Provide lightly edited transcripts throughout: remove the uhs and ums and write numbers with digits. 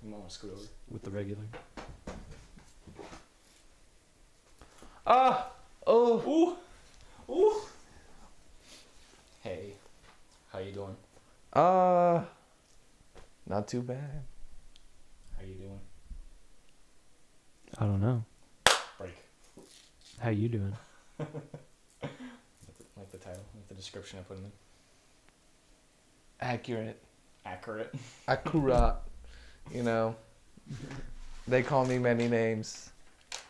You might want to scoot over. With the regular. Ah! Oh! Ooh! Ooh! Hey. How you doing? Not too bad. How you doing? I don't know. Break. How you doing? Like the title, like the description I put in there. Accurate. Accurate. Accurate. You know, they call me many names,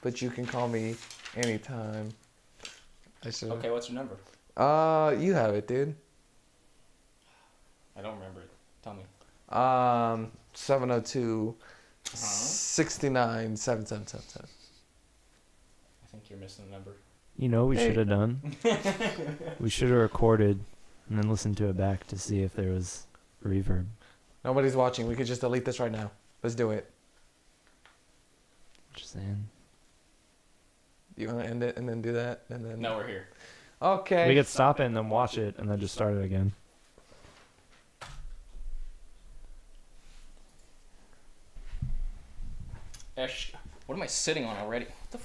but you can call me anytime. Okay, what's your number? You have it, dude. I don't remember it. Tell me. 702 69 7777. I think you're missing a number. You know what we should have done? We should have recorded and then listened to it back to see if there was reverb. Nobody's watching. We could just delete this right now. Let's do it. Just saying. You want to end it and then do that? And then No, we're here. Okay. We could stop it and then watch it and then just start it again. Esh, what am I sitting on already? What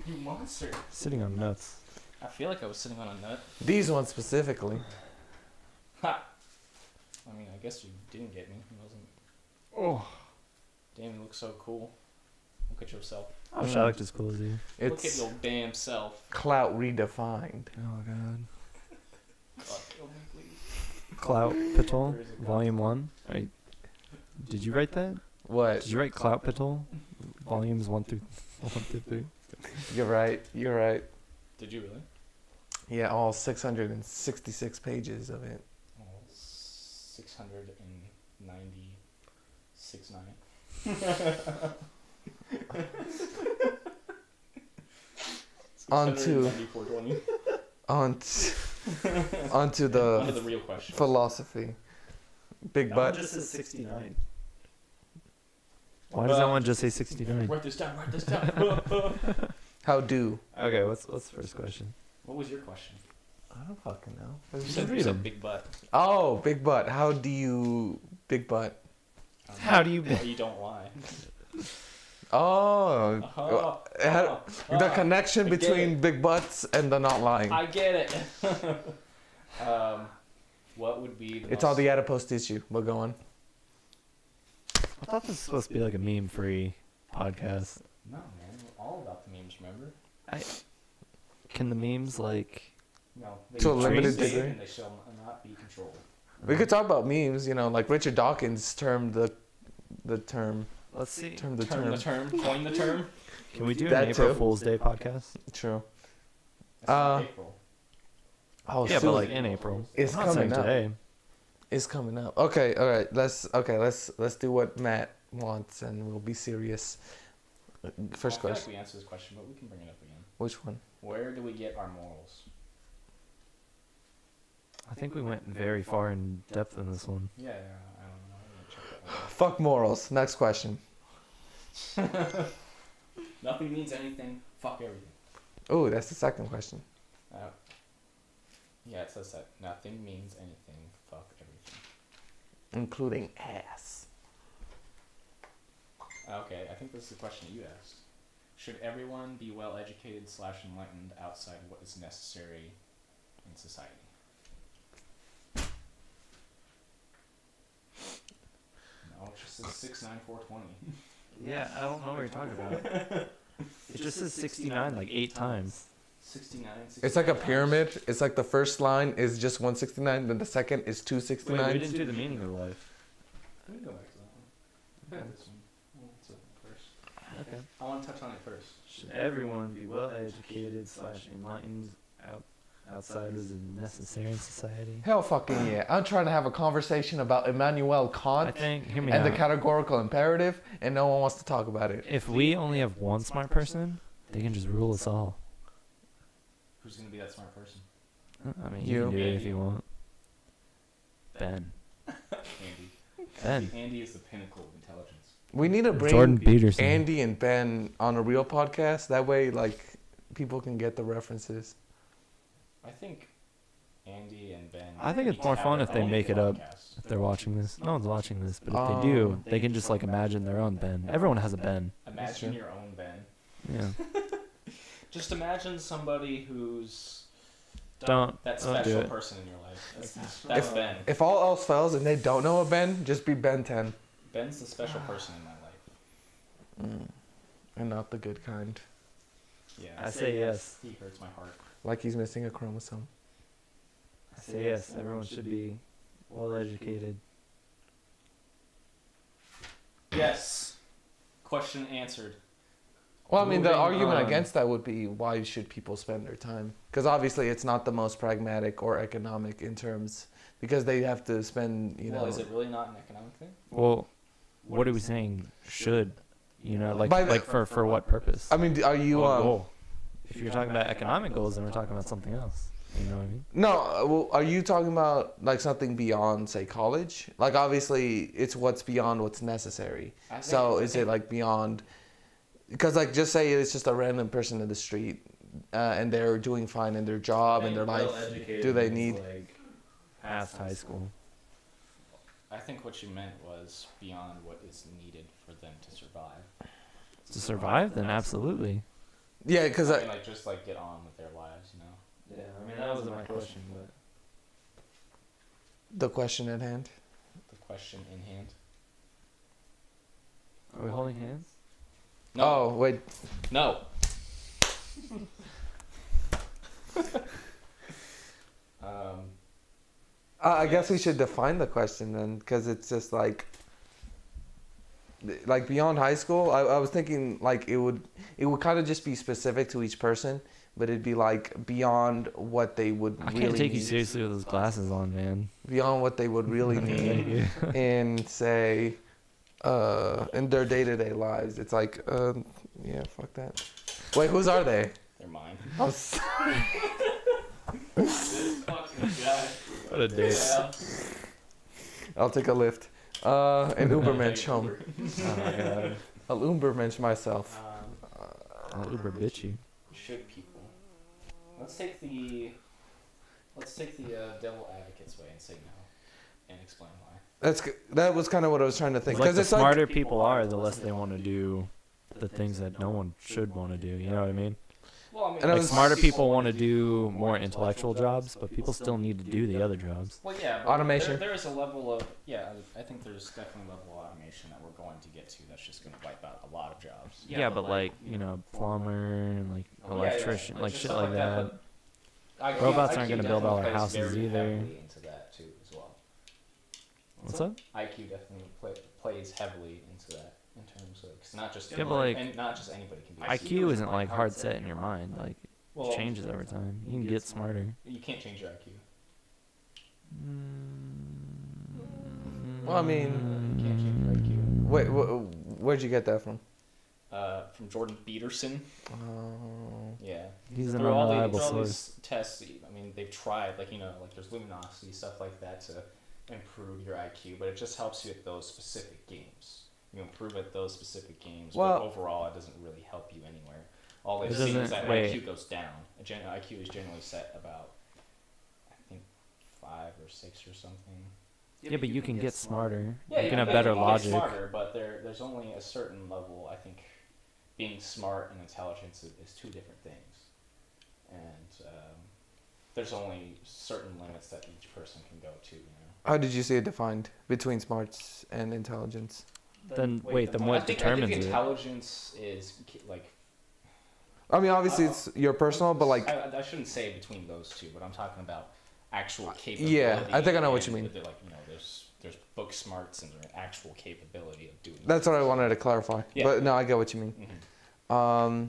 the You monster. Sitting on nuts. I feel like I was sitting on a nut. These ones specifically. Ha! I mean, I guess you didn't get me. It wasn't... Oh. Damn, you look so cool. Look at yourself. I wish I looked as cool as you. Look at your damn self. Clout redefined. Oh, God. God, kill me, please. Clout Patrol, Volume 1. Wait, did you write that? What? Did you write Clout Patrol? Volumes 1 through 3? You're right. You're right. Did you really? Yeah, all 666 pages of it. Oh, 696.9. Onto the real question. Philosophy. Big butt. Just says 69. Why does that one just say 69? Write this down. Write this down. How do? Okay, what's the first question? What was your question? I don't fucking know. You Just said read them. big butt. Oh, big butt. How do you big butt? How do you? You don't lie. Oh, the connection I get between it. big butts and the not lying. I get it. What would be the It's all the adipose tissue. But go on. I thought this was supposed to be like a meme-free podcast. No, man. We're all about the memes, remember? Can the memes like? No. To a limited stay degree. And they shall not be controlled. We could talk about memes. You know, like Richard Dawkins termed the term. Let's see. Coin the term. Can we do That an April too. Fool's Day podcast? True. That's not April. Oh, Yeah, soon. but like in April. It's I'm not saying coming up. today. It's coming up. Okay, all right. Let's do what Matt wants, and we'll be serious. First I feel question. like we answered this question, but we can bring it up again. Which one? Where do we get our morals? I think we went very far in depth in this one. Yeah, I don't know. I'm gonna check that Fuck morals. Next question. one. Nothing means anything. Fuck everything. Oh, that's the second question. Yeah, it says that. Nothing means anything. Fuck everything. Including ass. Okay, I think this is the question that you asked. Should everyone be well educated / enlightened outside what is necessary in society? No, it just says 69420. Yeah, I don't know what you're talking about. It just says 69 like 8 times. 69. It's like a pyramid. It's like the first line is just 169, then the second is Wait, 269. we didn't do the meaning of life. Let me go back to that one. Yeah, this one. I want to first. Okay. I want to touch on it first. Should everyone be well educated / enlightened outside what is necessary in society? Hell fucking yeah. I'm trying to have a conversation about Immanuel I Kant think, hear me and the out. categorical imperative, and no one wants to talk about it. If we only have one smart person, they can just rule us all. Who's going to be that smart person? I mean, You. you can do it if you want. Ben. Andy. Ben. Andy is the pinnacle of intelligence. We need to bring Jordan Peterson. Andy and Ben on a real podcast. That way, like, people can get the references. I think Andy and Ben. I think it's need more to fun have if their they own make it up. podcast. if they're watching this. No one's watching this, but if they do, they can just like imagine their own Ben. Everyone has a Ben. Imagine your own Ben. Yeah. Just imagine somebody who's Don't that do special it. person in your life. That's Ben. If all else fails and they don't know a Ben, just be Ben 10. Ben's the special person in my life. And not the good kind. Yeah. I say yes. He hurts my heart. Like he's missing a chromosome. I say yes. Everyone should be well educated. Yes. Question answered. Well, I mean, the Moving argument on. against that would be, why should people spend their time? Because obviously it's not the most pragmatic or economic in terms, because they have to spend, you know. Well, is it really not an economic thing? Well, what are we saying? Should, you know, like By the- like for what purpose? I mean, are you... What goal? If you're talking about economic goals, then we're talking about something else. You know what I mean? No, well, are you talking about like something beyond, say, college? Like obviously, it's what's beyond what's necessary. So is it like beyond? Because like just say it's just a random person in the street, and they're doing fine in their job and their life. Do they need? Like past high school? I think what you meant was beyond what is needed for them to survive. To survive, then absolutely. Yeah, because I mean, like just like get on with their lives, you know. Yeah, I mean that wasn't my question, but the question at hand. The question in hand. are we holding hands? No. Oh wait. No. I guess we should define the question then, because it's just like beyond high school. I was thinking like it would kind of just be specific to each person, but it'd be like beyond what they would I really can't take you need. seriously with those glasses on, man. Beyond what they would really need in say in their day-to-day lives. It's like yeah, fuck that. Wait, whose are they? They're mine. I'm This fucking guy. What a dick. Yeah. I'll take a lift. An Ubermensch home. Oh my god. I'll Ubermensch myself. I'll Uber bitch you. Should people? Let's take the devil advocate's way and say no, and explain why. That was kind of what I was trying to think. Like the it's smarter people are, the less they want to do the things that no one should want to do. You know what I mean? Well, I mean, And I Like was- smarter people want to do more intellectual jobs, but people still need to do the other jobs. Well, yeah. But Automation. There is a level of I think there's definitely a level of automation that we're going to get to. That's just going to wipe out a lot of jobs. Yeah, but like, you know, plumber and like electrician, like just shit stuff like that. but Robots IQ aren't gonna build all our definitely plays houses very either. heavily into that too, as well. What's up? IQ definitely plays heavily into that in terms of cause not just Yeah, but, like, and not just anybody can be. IQ isn't like hard set in your mind. Like Well, it changes over time. You can get smarter. You can't change your IQ. Well, I mean, You can't change your IQ. wait, where'd you get that from? From Jordan Peterson. Oh. Yeah. He's an Through all unreliable these source. tests, I mean, they've tried, like, you know, like there's luminosity, stuff like that to improve your IQ, but it just helps you at those specific games. You improve at those specific games, Well- but overall it doesn't really help you anywhere. All they've It seen is doesn't- that wait. IQ goes down. IQ is generally set about, I think, 5 or 6 or something. Yeah, but you can get smarter. Yeah, You can have get- better you can logic. Get smarter, but there's only a certain level. I think being smart and intelligence is two different things, and there's only certain limits that each person can go to. You know. How did you see it defined between smarts and intelligence? Then wait, then I what think determines it? intelligence is like. I mean, obviously it's your personal, but like, I shouldn't say between those two, but I'm talking about actual capability. yeah, I think I know what you and mean. they're like, you know, there's book smarts and their actual capability of doing. that's what I wanted to clarify. Yeah. But no, I get what you mean. Mm-hmm.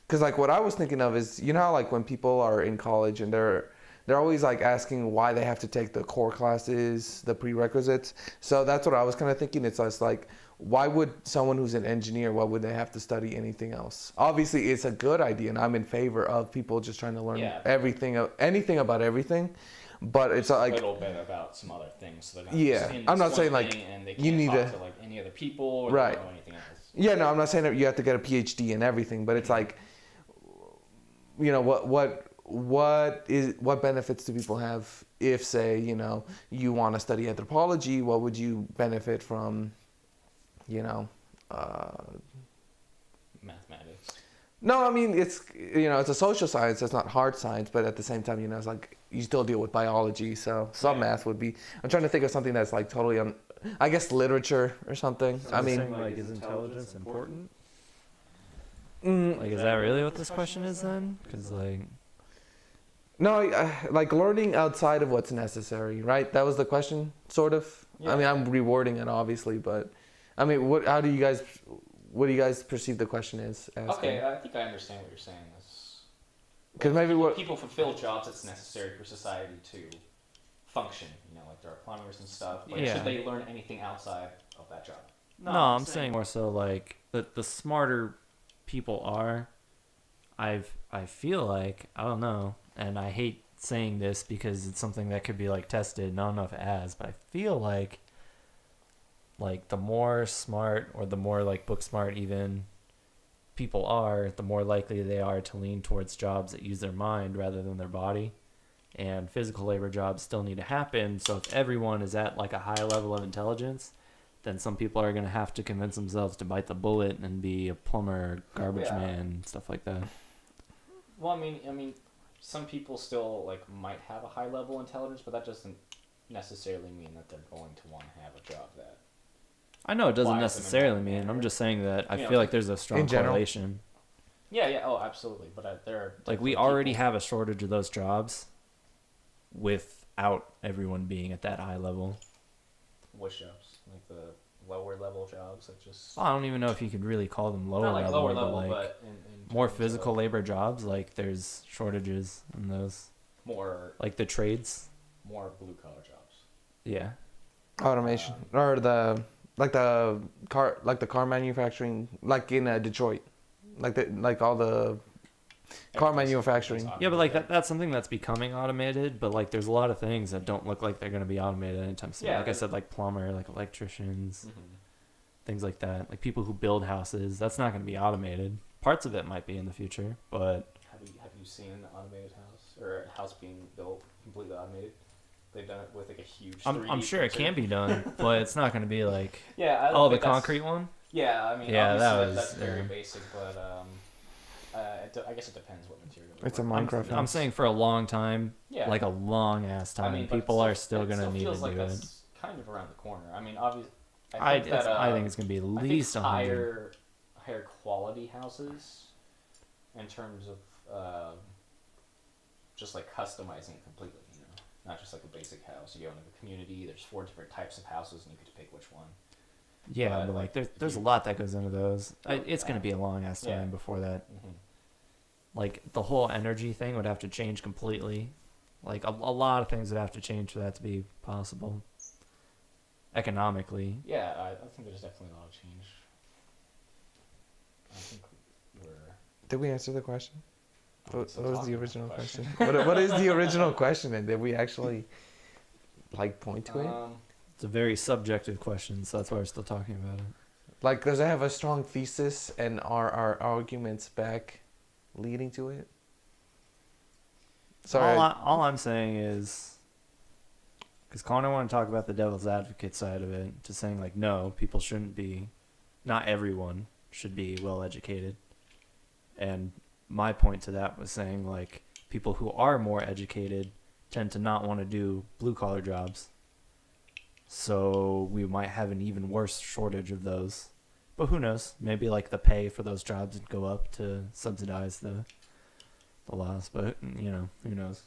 Because like what I was thinking of is, you know how like when people are in college and they're always like asking why they have to take the core classes, the prerequisites. So that's what I was kind of thinking. It's just like, why would someone who's an engineer, why would they have to study anything else? Obviously, it's a good idea, and I'm in favor of people just trying to learn anything about everything. But it's a like, little bit about some other things. So they're not Yeah, just in I'm this not one saying, like, thing and they you can't need talk to- like any other people or Right. they don't know anything else. yeah, no, I'm not saying that you have to get a PhD and everything, but it's like, you know, what benefits do people have if, say, you know, you want to study anthropology? What would you benefit from, you know? Mathematics. No, I mean, it's, you know, it's a social science. It's not hard science, but at the same time, you know, it's like you still deal with biology. So some math would be. I'm trying to think of something that's like totally I guess literature or something. So I mean, saying, like, is intelligence important? mm, Like, is that really what this question is then? Because, like, no, like learning outside of what's necessary, right? That was the question, sort of. Yeah. I mean, I'm rewording it obviously, but I mean, what do you guys perceive the question is asking? Okay, I think I understand what you're saying. Because maybe what people fulfill jobs that's necessary for society to function. You know, like there are plumbers and stuff. But Yeah. should they learn anything outside of that job? no, I'm saying more so, like, the smarter people are, I feel like, I don't know, and I hate saying this because it's something that could be, like, tested, and I don't know if it has, but I feel like the more smart, or the more, like, book smart even people are, the more likely they are to lean towards jobs that use their mind rather than their body. And physical labor jobs still need to happen, so if everyone is at, like, a high level of intelligence, then some people are going to have to convince themselves to bite the bullet and be a plumber, garbage man, stuff like that. Well, I mean, some people still like might have a high level intelligence, but that doesn't necessarily mean that they're going to want to have a job that. I know it doesn't Applies them in necessarily that mean. manner. I'm just saying that I You know, feel like there's a strong in general. correlation. Yeah, oh, absolutely. But there are Like, we definitely already people- have a shortage of those jobs without everyone being at that high level. Which jobs, like the lower level jobs, that just Well, I don't even know if you could really call them lower not like level, lower but level, like but in more terms physical of labor jobs. Like, there's shortages in those, more like the trades. blue collar jobs. Yeah. automation or the car manufacturing, like in Detroit, like all the car Everything's- manufacturing. Yeah, but like that's something that's becoming automated. But like, there's a lot of things that don't look like they're going to be automated anytime soon. Yeah, Like I there's- said, like plumber, like electricians, Mhm. things like that. Like people who build houses, that's not going to be automated. Parts of it might be in the future, but Have you seen an automated house or a house being built completely automated? They've done it with like a huge. I'm 3D sure it printer. can be done. But it's not going to be like, Yeah. I don't oh, the think that's- concrete one. Yeah, I mean, Yeah, obviously that was- that's very yeah. basic, but I guess it depends what material. It's a work. Minecraft I'm house. saying for a long time, Yeah. like a long ass time, but people it are still- still it going to still need to feels like do it. that's kind of around the corner. I mean, obviously, I think that, think it's going to be at I think least 100. higher quality houses in terms of just like customizing it completely. You know, not just like a basic house. You go into the community. There's 4 different types of houses, and you get to pick which one. Yeah, but like there's a lot that goes into those. It's going to be a long ass time Yeah. before that. Mm-hmm. Like the whole energy thing would have to change completely. Like a lot of things would have to change for that to be possible. Economically. Yeah, I think there's definitely a lot of change. I think we're. Did we answer the question? I'm What still was talking the about original the question? What is the original question, and did we actually like point to it? It's a very subjective question, so that's why we're still talking about it. Like, does it have a strong thesis, and are our arguments back leading to it? Sorry. All I'm saying is, because Connor wanted to talk about the devil's advocate side of it, just saying like, no, people shouldn't be, not everyone should be well educated. And my point to that was saying like, people who are more educated tend to not want to do blue collar jobs. So we might have an even worse shortage of those. But who knows? Maybe like the pay for those jobs would go up to subsidize the loss. But you know, who knows?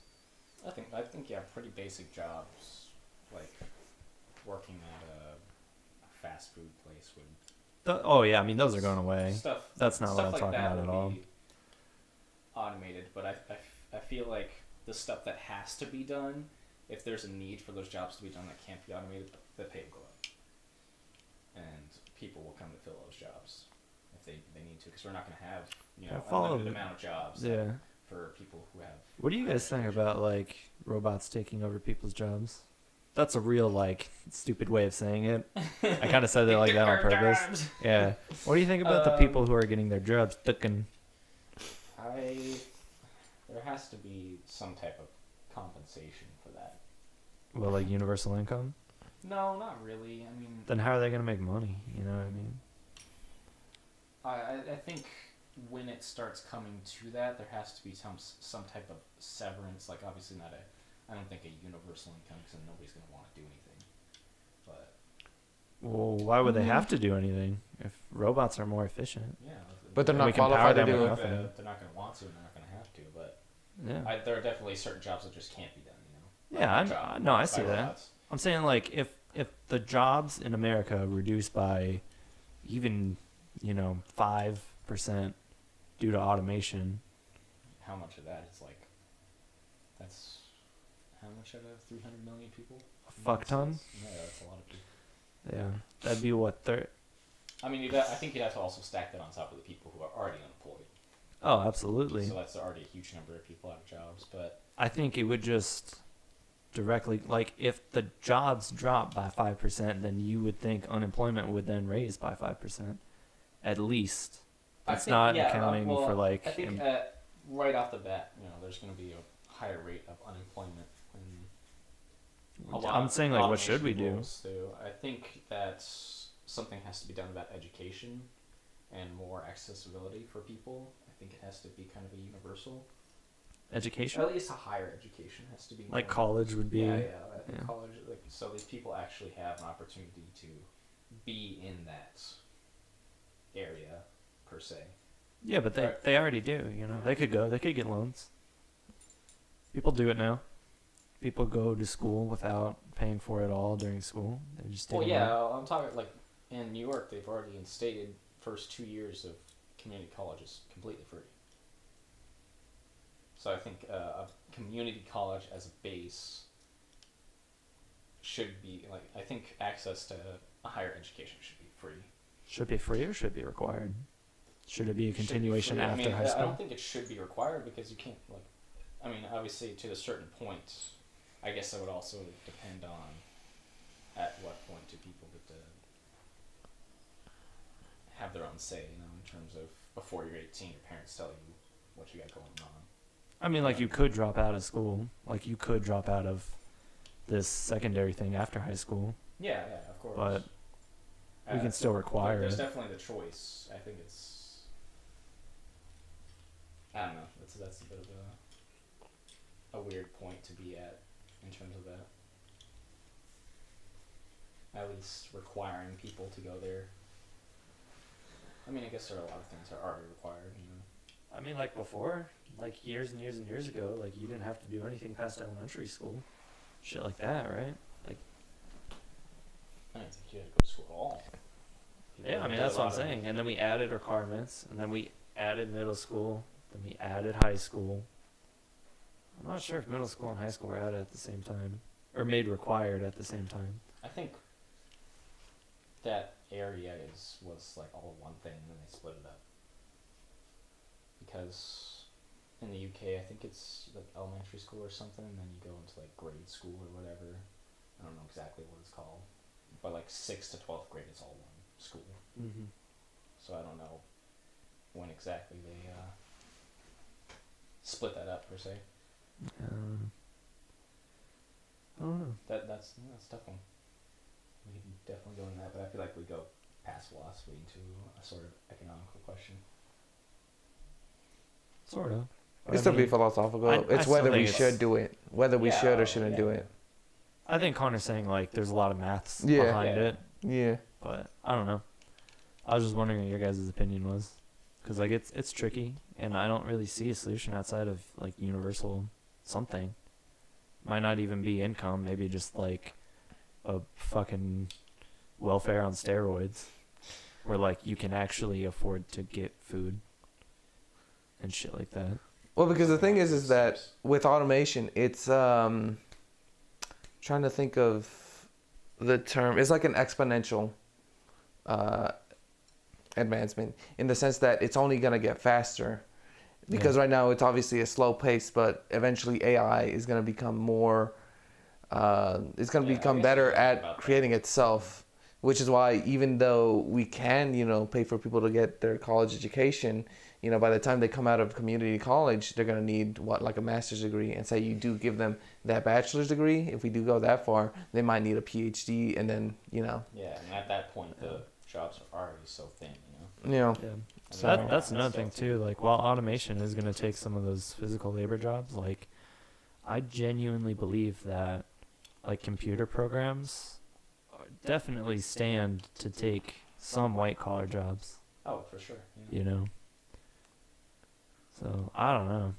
I think yeah, pretty basic jobs like working at a fast food place would. Oh yeah, I mean those are going away. Stuff. That's not what stuff I'm like talking that about at would all. be Automated, but I feel like the stuff that has to be done, if there's a need for those jobs to be done that can't be automated, the pay will go up, and people will come to fill those jobs if they need to, because we're not going to have follow unlimited the- amount of jobs Yeah. for people who have. What do you guys think about like robots taking over people's jobs? That's a real like stupid way of saying it. I kind of said it like that on purpose. Yeah. What do you think about the people who are getting their jobs taken? There there has to be some type of compensation for that. Well, like universal income. No, not really. I mean, Then how are they gonna make money? You know what I mean? I think when it starts coming to that, there has to be some type of severance. Like obviously not I don't think a universal income because nobody's gonna want to do anything. But Well, why would they have to do anything if robots are more efficient? yeah, But they're We not can power qualified to them do with it. nothing. they're not gonna want to, and they're not gonna have to. But Yeah. there are definitely certain jobs that just can't be done. You know. Yeah, no, I by see that. robots. I'm saying like if the jobs in America reduced by even 5% due to automation, How much of that is like? That's how much out of 300 million people? a fuck ton. Yeah, that's a lot of people. Yeah, that'd be what I mean, I think you'd have to also stack that on top of the people who are already unemployed. Oh, absolutely. So that's already a huge number of people out of jobs. But I think it would just directly, like, if the jobs drop by 5%, then you would think unemployment would then raise by 5%, at least. That's not accounting for like. I think right off the bat, there's going to be a higher rate of unemployment. I'm saying like, what should we do? I think that something has to be done about education and more accessibility for people. I think it has to be kind of a universal. Education? At least a higher education has to be. Like college would be. Yeah, I think college. Like, so these people actually have an opportunity to be in that area per se. Yeah, but they already do. They could go. They could get loans. People do it now. People go to school without paying for it all during school. They just take a loan. I'm talking like in New York, they've already instated first 2 years of community colleges completely free. So I think a community college as a base should be like, I think access to a higher education should be free. Should be free or should be required? Should it be a continuation after high school? I don't think it should be required because you can't obviously to a certain point. I guess that would also depend on at what point do people get to have their own say, in terms of before you're 18, your parents tell you what you got going on. I mean, like, you could drop out of school. Like, you could drop out of this secondary thing after high school. Yeah, of course. But we can still require there's it. There's definitely the choice. I think it's... I don't know. That's a bit of a weird point to be at in terms of that. At least requiring people to go there. I mean, I guess there are a lot of things that are already required, I mean, like before, like years and years and years ago, like you didn't have to do anything past elementary school. Shit like that, right? Like, I don't think you had to go to school at all. yeah, I mean, that's what I'm saying. And then we added requirements, and then we added middle school, then we added high school. I'm not sure if middle school and high school were added at the same time, or made required at the same time. I think that area was like all one thing, and then they split it up. Because in the UK, I think it's like elementary school or something, and then you go into like grade school or whatever. I don't know exactly what it's called, but like 6th to 12th grade is all one school. Mm-hmm. So I don't know when exactly they split that up per se. I don't know. That's a tough one. We can definitely go into that, but I feel like we go past philosophy into a sort of economical question. Sort of. It's still be philosophical. It's still whether think we should do it. Whether we should or shouldn't do it. I think Connor's saying, like, there's a lot of maths Yeah. behind it. Yeah. But I don't know. I was just wondering what your guys' opinion was. Because, like, it's tricky, and I don't really see a solution outside of, like, universal something. Might not even be income. Maybe just, like, a fucking welfare on steroids. Where, like, you can actually afford to get food. And shit like that. Well, because the thing is that with automation, it's trying to think of the term. It's like an exponential advancement in the sense that it's only gonna get faster. Because right now it's obviously a slow pace, but eventually AI is gonna become more. It's gonna become better at creating itself. Which is why even though we can, pay for people to get their college education, by the time they come out of community college, they're going to need like a master's degree. And say you do give them that bachelor's degree, if we do go that far, they might need a PhD, and then, Yeah, and at that point, the jobs are already so thin, Yeah. So that's another thing too. Like, while automation is going to take some of those physical labor jobs, like, I genuinely believe that, like, computer programs definitely stand to take some white collar jobs. Oh, for sure. So I don't know.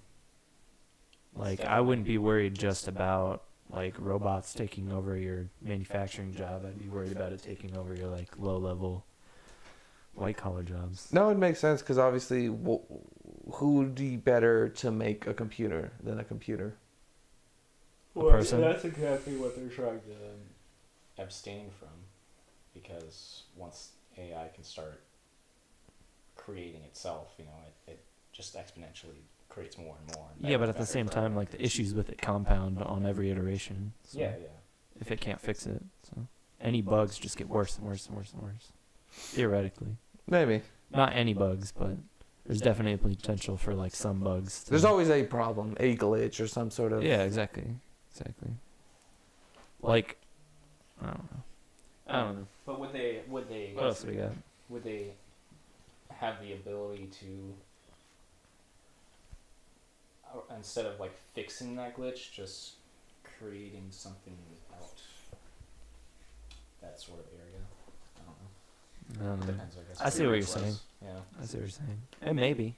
Like, I wouldn't be worried just about, like, robots taking over your manufacturing job. I'd be worried about it taking over your, like, low level white collar jobs. No, it makes sense, because obviously, who would be better to make a computer than a computer? A person. That's exactly what they're trying to abstain from, because once AI can start creating itself, it just exponentially creates more and more. And Yeah, but at the same time, like, the issues with it compound on every iteration. So yeah. If it can't fix it, so any bugs just get worse and worse and worse and worse. Theoretically. Maybe. Not any bugs, but there's definitely potential for, like, some bugs. There's always a problem, a glitch, or some sort of... Yeah, exactly. Like, I don't know. But would they? What else do we got? Would they have the ability to, instead of, like, fixing that glitch, just creating something out that sort of area? I don't know. Depends, I guess. I see what you're saying. Yeah. I see what you're saying. And maybe.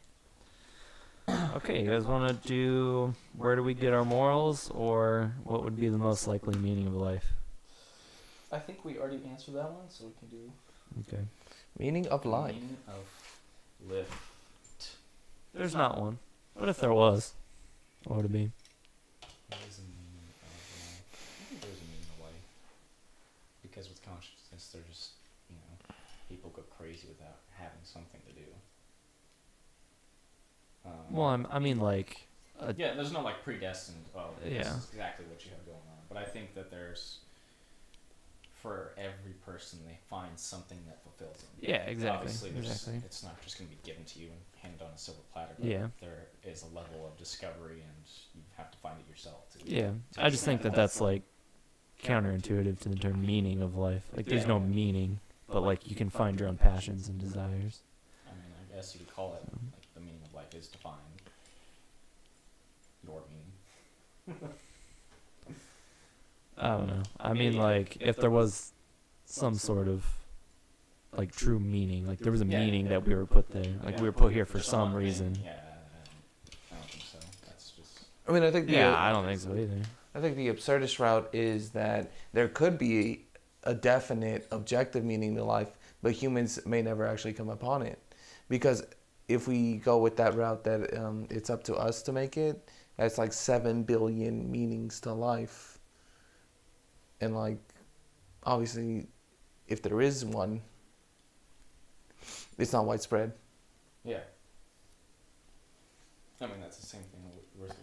Okay, you guys want to do where do we get our morals, or what would be the most likely meaning of life? I think we already answered that one, so we can do Okay. Meaning of life. meaning of life. There's not one. What if there was? What would it be? What is the meaning of life? I think there's a meaning of life. Because with consciousness, they're just, people go crazy without having something to do. Well, I mean, like... yeah, there's no, like, predestined, this Yeah. is exactly what you have going on. But I think that there's, for every person, they find something that fulfills them. Yeah, exactly. Obviously, Exactly. it's not just going to be given to you and handed on a silver platter. But Yeah. there is a level of discovery, and you have to find it yourself. Yeah. I just think that that's, like, counterintuitive to the term meaning of life. Like, there's no meaning, but, like, you can find your own passions and desires. I mean, I guess you could call it, like, the meaning of life is to find your meaning. I don't know. I mean, like, if there was some sort of, like, true meaning, like, there was a meaning that we were put there. Like, we were put here for some reason. Yeah, I don't think so. That's just... I mean, I think I don't think so either. I think the absurdist route is that there could be a definite objective meaning to life, but humans may never actually come upon it. Because if we go with that route that it's up to us to make it, that's like 7 billion meanings to life. And, like, obviously, if there is one, it's not widespread. Yeah. I mean, that's the same thing with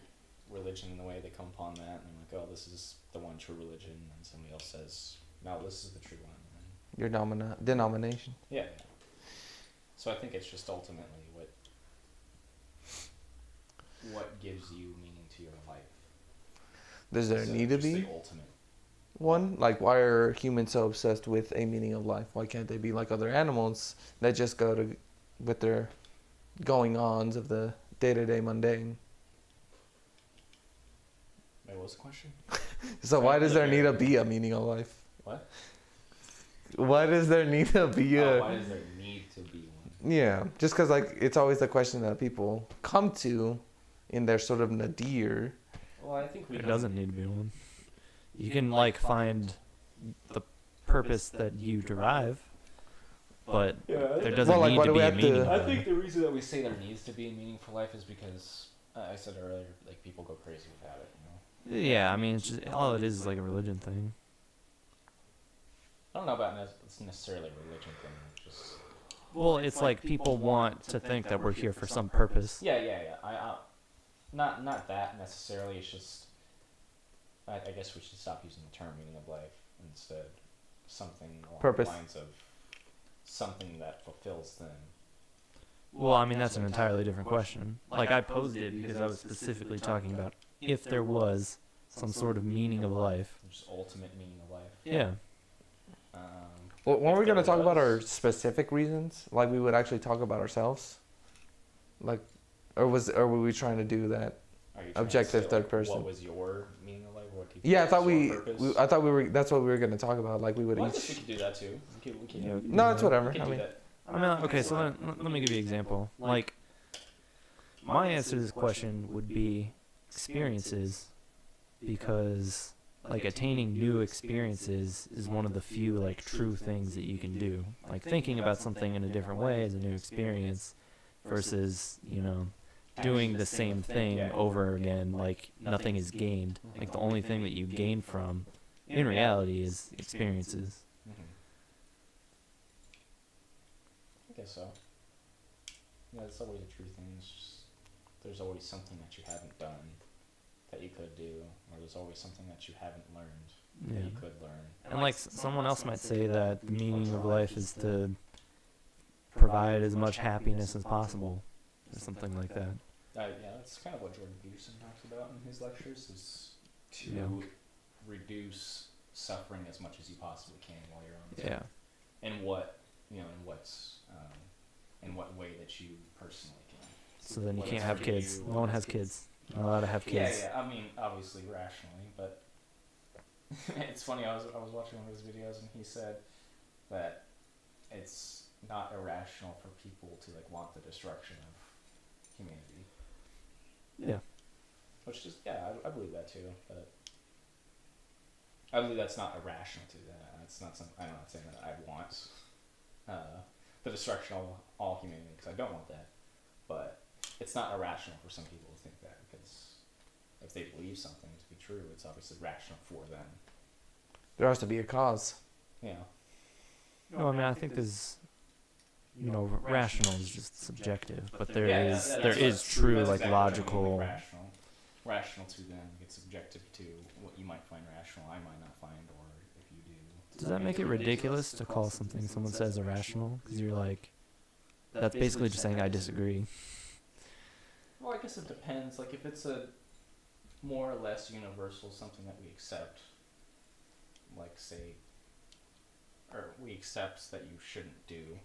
religion, in the way they come upon that, and they're like, oh, this is the one true religion, and somebody else says, no, this is the true one. And Your denomination. yeah. So I think it's just ultimately what gives you meaning to your life. Does there need to just be the ultimate one? Like, why are humans so obsessed with a meaning of life? Why can't they be like other animals that just go to with their going-ons of the day-to-day mundane? Wait, what was the question? So why does there need to be a meaning of life? What? Why does there need to be why does there need to be one? Yeah, just because, like, it's always the question that people come to in their sort of nadir. Well, I think There doesn't need to be one. You can, like, find the purpose that you derive, but there doesn't need to be a meaning. I think the reason that we say there needs to be a meaning for life is because I said earlier, like, people go crazy without it. Yeah, I mean, it's just, all it is like a religion thing. I don't know about it's necessarily a religion thing. Just Well, it's like people want to think that we're here for some purpose. yeah. Not that necessarily. It's just I guess we should stop using the term meaning of life, instead something along Purpose. the lines of something that fulfills them. Well, I mean, that's an entirely different question. Like, I posed it because I was specifically talking about if there was some sort of meaning of life. Just ultimate meaning of life. Yeah. Well, weren't we If going to there talk about our was- specific reasons? Like we would actually talk about ourselves? Like, or were we trying to do that? Are you trying to Objective say, third like, person. What was your meaning of life? What do you Yeah, I think thought is your purpose? I thought we were. That's what we were going to talk about. Like we would Well, I guess we each. could do that too. We can, Yeah, we can No, do it's that. whatever. we can I do mean, that. I mean, okay, so let me give you an example. Like, my answer to this question would be experiences, because, like, attaining new experiences is one of the few, like, true things that you can do. Like, thinking about something in a different way is a new experience versus, you know, doing the same thing over again, like, nothing is gained. Like, the only thing that you gain from, in reality, is experiences. I guess so. Yeah, it's always a true thing. It's just, there's always something that you haven't done that you could do, or there's always something that you haven't learned that Yeah. you could learn. And like someone else might say that the meaning of life is to provide as much happiness as possible, or something like that. Yeah, that's kind of what Jordan Peterson talks about in his lectures, is to Yeah. reduce suffering as much as you possibly can while you're on this Yeah. earth. And what, you know, in what way that you personally can. So then you Whether can't it's have for kids. you No one has kids. Not allowed to have kids. Yeah, I mean, obviously rationally, but it's funny. I was watching one of his videos, and he said that it's not irrational for people to like want the destruction of humanity. Yeah. Which is I believe that too, but I believe that's not irrational to that. It's not something. I'm not saying that I want the destruction of all humanity, because I don't want that, but it's not irrational for some people to think that, because if they believe something to be true, it's obviously rational for them. there has to be a cause. Yeah. No, I mean I think there's, you know, rational is just subjective, but there Yeah, is that's- there that's- is true that's like exactly what I mean, logical. like rational to them, it's subjective to what you might find rational, I might not find, or if you do. Does that make it ridiculous to call something someone says irrational? Because you're like, that's basically just saying I disagree. Well, I guess it depends. Like, if it's a more or less universal, something that we accept, like, say, or we accept that you shouldn't do,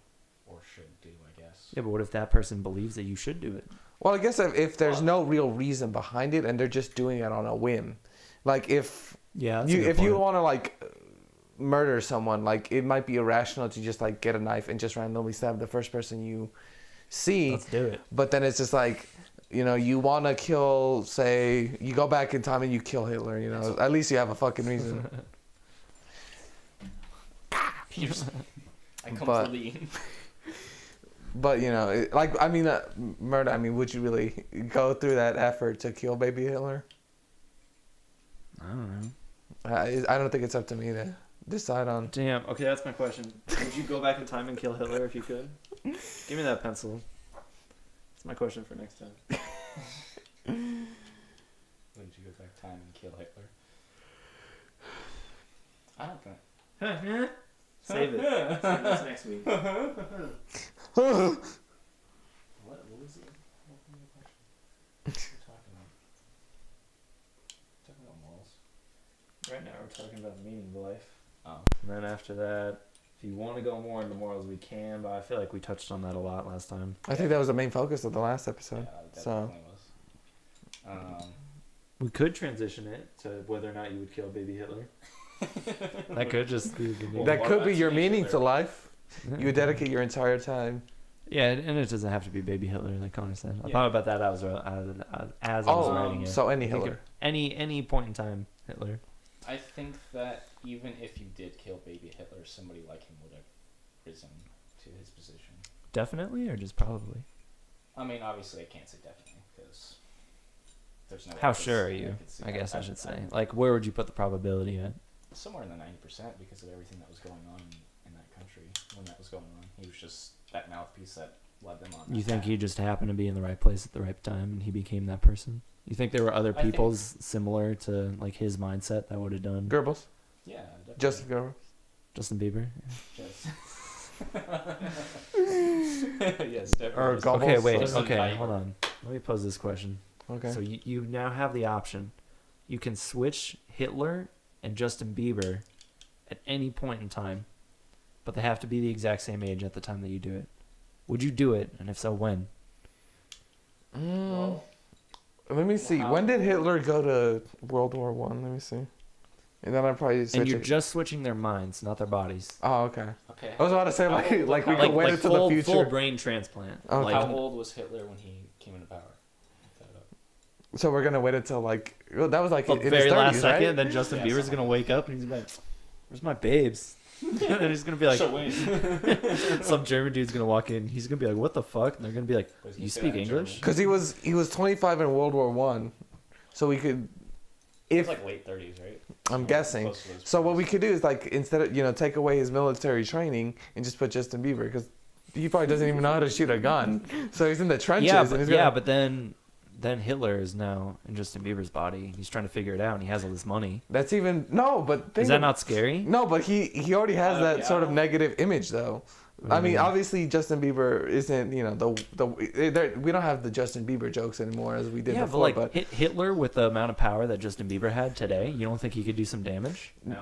or should do, I guess. Yeah, but what if that person believes that you should do it? Well, I guess if there's no real reason behind it and they're just doing it on a whim, like if Yeah, you want to like murder someone, like it might be irrational to just like get a knife and just randomly stab the first person you see. let's do it. But then it's just like, you know, you want to kill, say, you go back in time and you kill Hitler, you know, at least you have a fucking reason. I come But- to lead. But, you know, like, I mean, murder, I mean, would you really go through that effort to kill baby Hitler? I don't know. I don't think it's up to me to decide on. Damn. Okay, that's my question. Would you go back in time and kill Hitler if you could? Give me that pencil. That's my question for next time. Would you go back time and kill Hitler? I don't think. Save it. Save this next week. What was it? What was the question? What are you talking about? Talking about morals. Right now we're talking about the meaning of life. Oh. And then after that, if you want to go more into morals, we can, but I feel like we touched on that a lot last time. I think that was the main focus of the last episode. Yeah, that So- definitely was. We could transition it to whether or not you would kill baby Hitler. That could just be the Well, That what could about be your teenage meaning to Hitler? life. You would dedicate your entire time. Yeah, and it doesn't have to be baby Hitler, like Connor said. I Yeah. thought about that as I was writing it. So any I think Hitler. any point in time, Hitler. I think that even if you did kill baby Hitler, somebody like him would have risen to his position. Definitely, or just probably? I mean, obviously, I can't say definitely, because there's no. How evidence sure are that you? could see. I guess I should say. I'd- Like, where would you put the probability at? somewhere in the 90%, because of everything that was going on in that country when that was going on. He was just that mouthpiece that led them on. You that think path. he just happened to be in the right place at the right time and he became that person? You think there were other I think- people similar to like his mindset that would have done Goebbels. Yeah, definitely. Justin Goebbels. Justin Bieber? Just. Yes, definitely. Or Goebbels. Okay, wait. Just a Okay, nightmare. hold on. Let me pose this question. Okay. So you now have the option. You can switch Hitler and Justin Bieber at any point in time, but they have to be the exact same age at the time that you do it. Would you do it? And if so, when? Well, Let me see. How- When did Hitler go to World War One? Let me see. And then I'd probably switch And you're it. just switching their minds, not their bodies. Oh, okay. okay. I was about to say How like old- like we how- could Like, wait like into full, the future. full brain transplant. Okay. Like, How old was Hitler when he came into power? Look that up. So we're gonna wait until like well, that was like the in very his 30s, last right? second, and then Justin Yeah, Bieber's something gonna wake up and he's gonna be like, "Where's my babes?" And he's gonna be like, So wait. some German dude's gonna walk in. He's gonna be like, "What the fuck?" And they're gonna be like, Wait, "You say speak that in English?" Because he was 25 in World War One, so we could, It's if like late 30s, right? I'm Like, guessing. close to those So what points. we could do is like instead of take away his military training and just put Justin Bieber because he probably doesn't even know how to shoot a gun, so he's in the trenches. Yeah, and but he's gonna, but then Hitler is now in Justin Bieber's body. He's trying to figure it out, and he has all this money. that's even no, but Is think that of- not scary? No, but he already has that Yeah. sort of negative image though. I mean, Mm. obviously Justin Bieber isn't we don't have the Justin Bieber jokes anymore as we did Yeah, before. but like Hitler with the amount of power that Justin Bieber had today, you don't think he could do some damage? No.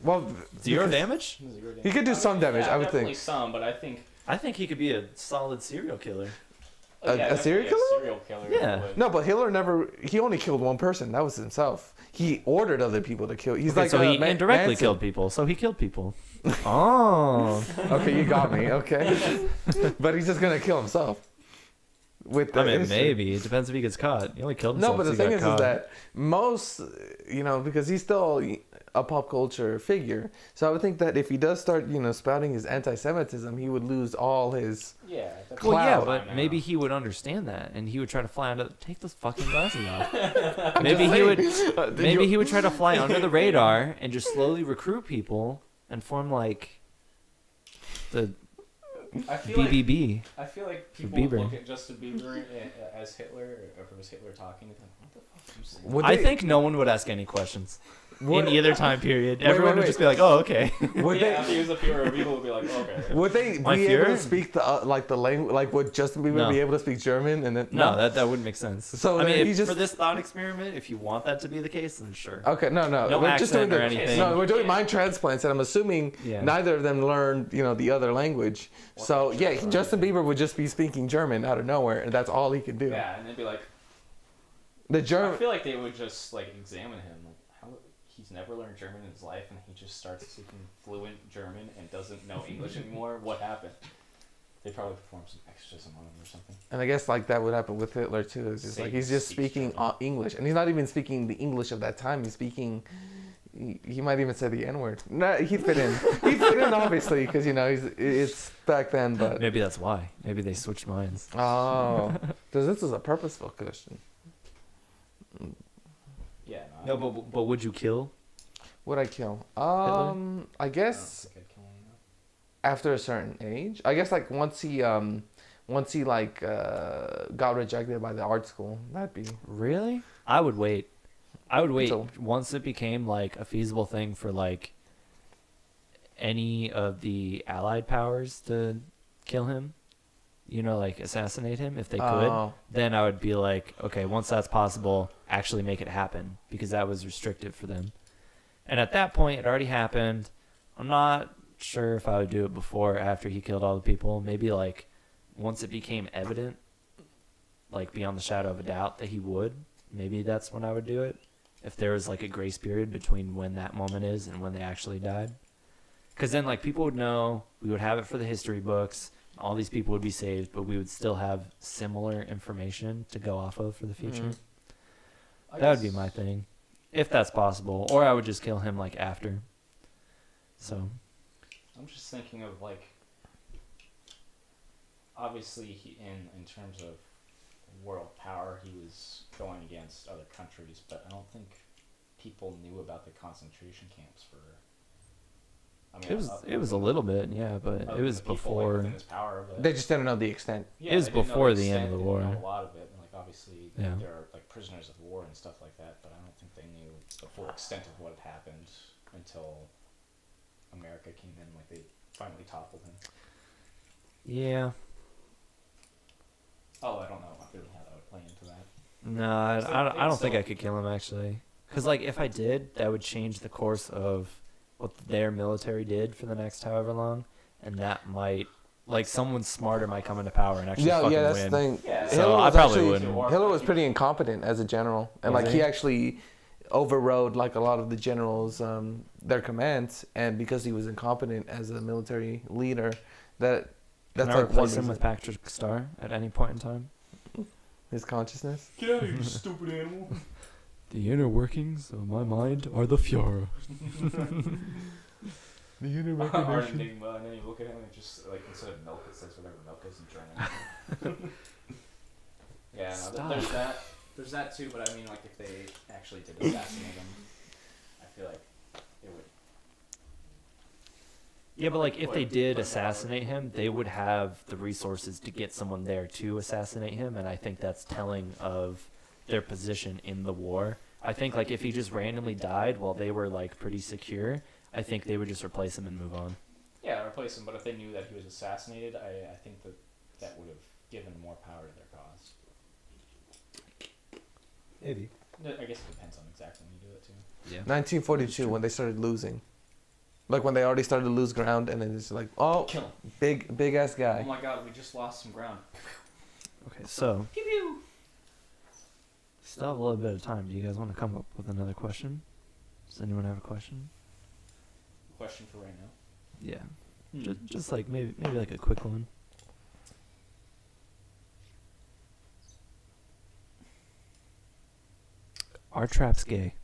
well, Zero because- damage? He could do some damage, I would definitely think. some, but I think I think he could be a solid serial killer. A serial definitely killer? A serial killer. Yeah. would- No, but Hitler he only killed one person. That was himself. He ordered other people to kill. He's Okay, like so he Ma- indirectly Manson. killed people. So he killed people. Oh, Okay, you got me. Okay, but he's just gonna kill himself. With the I mean, history. maybe it depends if he gets caught. He only killed No, himself. but the 'cause he thing got is caught. that most, because he's still a pop culture figure. So I would think that if he does start, spouting his anti-Semitism, he would lose all his. Yeah. that's Well, yeah, cloud. but maybe he would understand that, and he would try to fly under. Take those fucking glasses off. I'm Maybe just he would. saying. Maybe he would try to fly under the radar and just slowly recruit people and form like the I feel like BBB. I feel like For people would Bieber. look at Justin Bieber as Hitler, or if it was Hitler talking to them. What the fuck are you saying? Would I they- think no one would ask any questions Would- in either time period. Wait, Everyone wait, would wait. just be like, "Oh, okay." Would Yeah, they? if he was a Führer, people would be like, okay. Would they My be able to Führer? speak the language? Like, would Justin Bieber No. be able to speak German? And then No, that wouldn't make sense. So I then mean, he just- for this thought experiment, if you want that to be the case, then sure. Okay, no. No we're just doing accent or the, anything. No, we're doing mind transplants, and I'm assuming Yeah. neither of them learned, the other language. Well, So sure, yeah, right. Justin Bieber would just be speaking German out of nowhere, and that's all he could do. Yeah, and they'd be like, The I German. feel like they would just like examine him, like how he's never learned German in his life, and he just starts speaking fluent German and doesn't know English anymore. What happened? They probably perform some exorcism on him or something. And I guess like that would happen with Hitler too. It's just like he's just Speaks speaking German. English, and he's not even speaking the English of that time. He's speaking. He might even say the N word. No, he'd fit in. He'd fit in obviously because it's back then. But Maybe that's why. Maybe they switched minds. oh, because this is a purposeful question. Yeah. No, but would you kill? Would I kill? Hitler? I I don't guess think I'd kill him, no. after a certain age. I guess like once he like got rejected by the art school, that'd be. Really? I would wait. I would wait So- once it became like a feasible thing for like any of the allied powers to kill him. Like assassinate him if they could. Oh. Then I would be like, okay, once that's possible, actually make it happen because that was restrictive for them. And at that point, it already happened. I'm not sure if I would do it before or after he killed all the people. Maybe like once it became evident, like beyond the shadow of a doubt that he would, maybe that's when I would do it. If there was like a grace period between when that moment is and when they actually died. Because then like people would know, we would have it for the history books, all these people would be saved, but we would still have similar information to go off of for the future. Mhm. I That would be guess- my thing, if that's possible. Or I would just kill him like after. So I'm just thinking of like, obviously in terms of world power, he was going against other countries, but I don't think people knew about the concentration camps for. I mean, it was a little bit, yeah, but other it was than the people, before. within his power, but They just didn't know the extent. yeah, it was they didn't know before the the end of extent, the they didn't war. know a lot of it, and like obviously Yeah. there are like prisoners of war and stuff like that, but I don't think they knew the full extent of what had happened until America came in. Like they finally toppled him. Yeah, No, I don't think I could kill him actually. Because like if I did, that would change the course of what their military did for the next however long, and that might like someone smarter might come into power and actually fucking that's win. the thing. Yeah, So I probably wouldn't. Hitler was pretty incompetent as a general, and Was like he? he actually overrode like a lot of the generals their commands, and because he was incompetent as a military leader, that's Can I like one replace him reason. with Patrick Star at any point in time? His consciousness. Get out of here, you stupid animal. The inner workings of my mind are the Fuhrer. The inner Or Enigma, and then you look at him and it just like instead of milk, it says whatever milk is in German. Yeah, no, Stop. there's that. There's that too, but I mean, like if they actually did assassinate him, I feel like it would. Yeah, but like if they did assassinate him, they would have the resources to get someone there to assassinate him, and I think that's telling of their position in the war. I think like if he just randomly died while they were like pretty secure, I think they would just replace him and move on. Yeah, replace him, but if they knew that he was assassinated, I think that would have given more power to their cause. Maybe. I guess it depends on exactly when you do it too. Yeah. 1942 when they started losing, like when they already started to lose ground, and then it's like, oh, Kill him. big ass Oh guy. my god, we just lost some ground. Okay, so Pew pew. still have a little bit of time. Do you guys want to come up with another question? Does anyone have a question? Question for right now. Yeah. Just like maybe like a quick one. Are traps gay?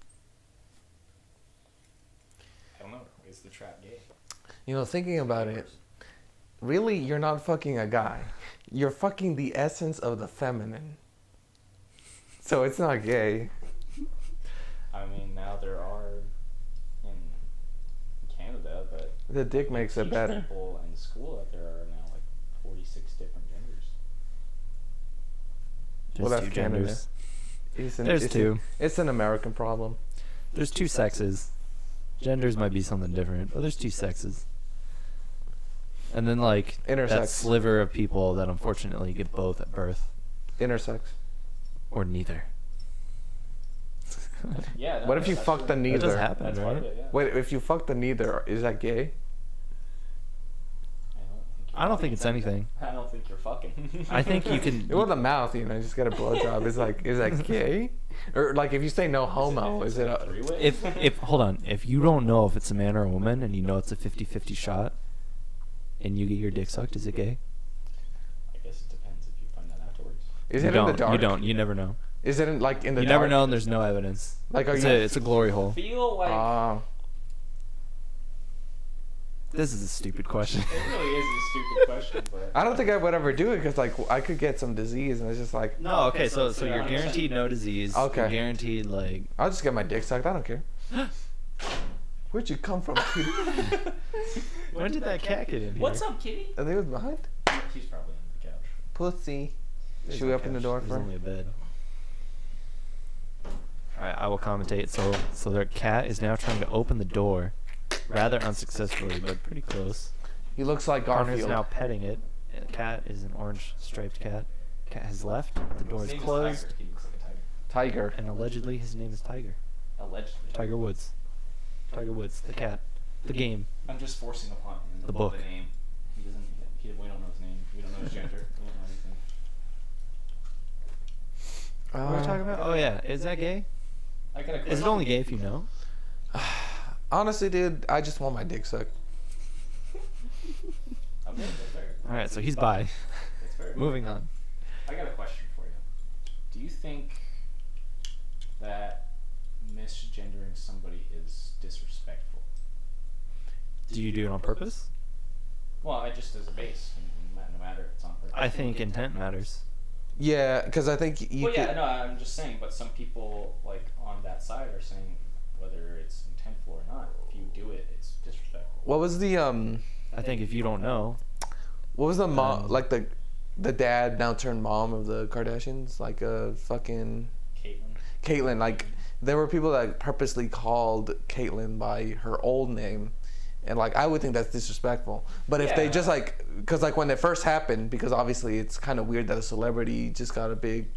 I don't know. Is the trap gay? You know, thinking about it, really, you're not fucking a guy. You're fucking the essence of the feminine. So it's not gay. I mean, now there are in Canada, but The dick makes it teach better. people in school that there are now like 46 different genders. Well, There's that's two Canada. genders. It's two. It's an American problem. There's two sexes. Genders might be something different, but there's two sexes. And then like that Intersex. sliver of people that unfortunately get both at birth, Intersex. or neither. Yeah. What if you that's fuck the true. neither? That does happen, That's part right? of it, yeah. Wait, if you fuck the neither, is that gay? I don't think it's anything. I don't think you're fucking. I think you can. Well, the mouth, you know, just get a blowjob. Is that gay? Or like if you say no homo, is it a, three-way? if hold on, if you don't know if it's a man or a woman and you know it's a 50-50 shot and you get your dick sucked, is it gay? I guess it depends if you find that afterwards. is you it don't. in the dark? You don't. You never know. Is it in, like in the You dark? never know, and there's no evidence. Like are It's you? a glory hole. Feel like This is a stupid question. it really is a stupid question, but I don't think I would ever do it because like I could get some disease and it's just like No, okay, so so you're 100%. guaranteed no disease. Okay. You're guaranteed like. I'll just get my dick sucked. I don't care. Where'd you come from, kitty? When did that cat get in here? what's up, kitty? Are they was behind? He's probably on the couch. Pussy. There's Should we no open the couch. door There's for him? only a bed. Alright, I will commentate. So their cat is now trying to open the door, rather unsuccessfully, but pretty close. He looks like Connor's Garfield. now petting it. And the cat is an orange striped cat. Cat has left. The door is His name closed, Tiger. He looks like a tiger. Tiger. and allegedly his name is Tiger. Allegedly. Tiger Woods. Tiger Woods, the cat, the game. I'm just forcing upon him The book. the name. He doesn't. We don't know his name. We don't know his gender. We don't know anything. What are we talking about? Oh yeah, is that gay? I got a question. Is it only gay if you know? Honestly, dude, I just want my dick sucked. Okay, that's fair. All right, so he's bi. That's fair. Moving on. I got a question for you. Do you think that misgendering somebody is disrespectful? Do you do it on purpose? Well, I just as a base, no matter if it's on purpose. I think intent matters. Yeah, because I think you Well, could. yeah, no, I'm just saying, but some people, like, on that side are saying whether it's intentful or not, if you do it, it's disrespectful. What was the I think if you don't know, What was the mom? Um, Like the dad now turned mom of the Kardashians, like a fucking Caitlyn. Like there were people that purposely called Caitlyn by her old name, and like I would think that's disrespectful. But if they Yeah. just like, because like when it first happened, because obviously it's kind of weird that a celebrity just got a big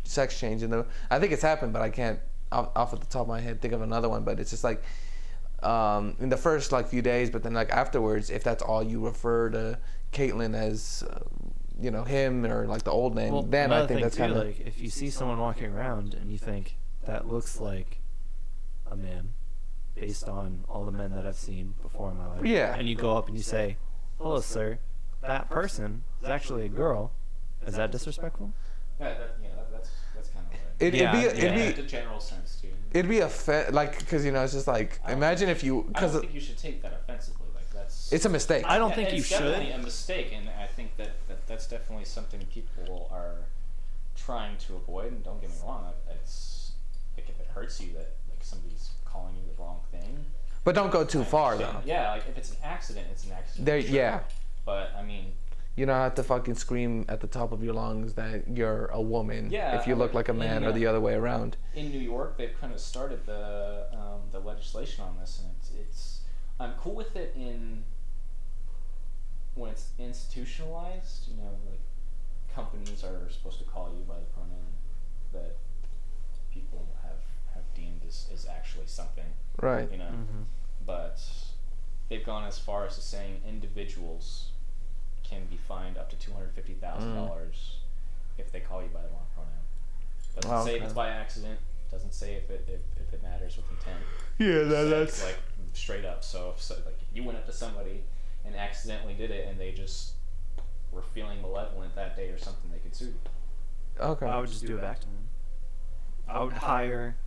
sex change. And I think it's happened, but I can't off at the top of my head think of another one. But it's just like in the first like few days, but then like afterwards, if that's all you refer to Caitlyn as, him or like the old name, Well, then I think that's too, kind of like if you see someone walking around and you think that looks like a man, based on all the men that I've seen before in my life, Yeah. and you go up and you say, "Hello, sir, that person is actually a girl." Is that disrespectful? Yeah, that's kind of what it'd in be the general sense too. it'd be because it's just like imagine if you I don't think you should take that offensively. Like that's it's a mistake. I don't think you it's should. definitely a mistake, and I think that's definitely something people are trying to avoid. And don't get me wrong, it's like if it hurts you that like somebody's calling you the wrong thing. But don't go too far though. Yeah, like if it's an accident, it's an accident. There, sure. yeah. But I mean, You don't have to fucking scream at the top of your lungs that you're a woman Yeah, if you look like a man or the other way around. in New York, they've kind of started the legislation on this, and it's I'm cool with it in when it's institutionalized. Like companies are supposed to call you by the pronoun that people have deemed as actually something. Right. Mm-hmm. But they've gone as far as to saying individuals can be fined up to $250,000 if they call you by the wrong pronoun. Doesn't say if it's by accident. Doesn't say if it matters with intent. Yeah, It's like straight up. So like you went up to somebody and accidentally did it, and they just were feeling malevolent that day or something, they could sue you. Okay. I would just do it back to them. I would hire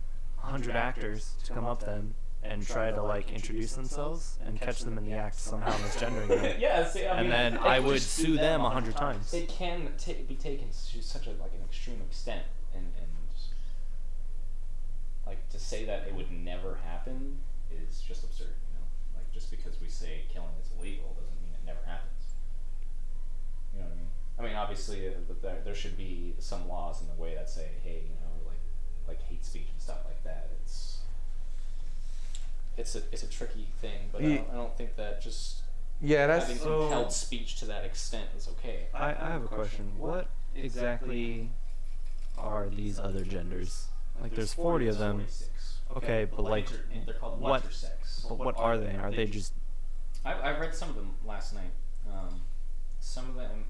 100 actors to come up then and try to like introduce themselves and catch them in the act somehow misgendering them. Yeah, see, I mean, And then I would sue them 100 times. It can be taken to such an extreme extent, and like to say that it would never happen is just absurd. Like just because we say killing is illegal doesn't mean it never happens. You know what I mean? I mean, obviously, there should be some laws in the way that say, hey, like hate speech and stuff like that. It's a tricky thing, but I don't think that just having compelled speech to that extent is okay. I have a question. What exactly are these other genders? Like there's 40 of them. 46. Okay, but like they're called what? intersex. But what are they? Are they just? I read some of them last night. Some of them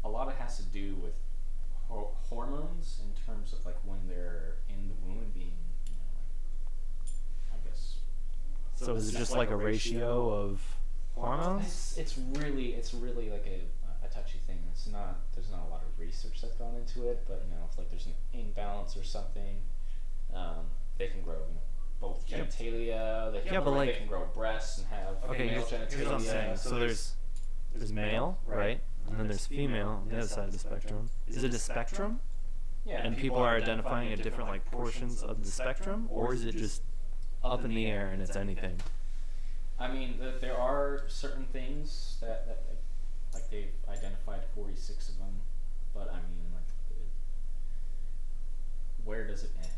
a lot of it has to do with hormones in terms of like when they're in the womb and being, I guess. So is it just like a ratio of hormones? It's really like a touchy thing. There's not a lot of research that's gone into it, but if like there's an imbalance or something, they can grow both genitalia. They can grow breasts and have male genitalia. Here's what I'm saying. So there's male, right? And then there's female on the other side of the spectrum. Is it a spectrum? Yeah. And people are identifying at different like portions of the spectrum, or is it just up in the air and it's anything? I mean, there are certain things that like they've identified 46 of them, but I mean, like, where does it end?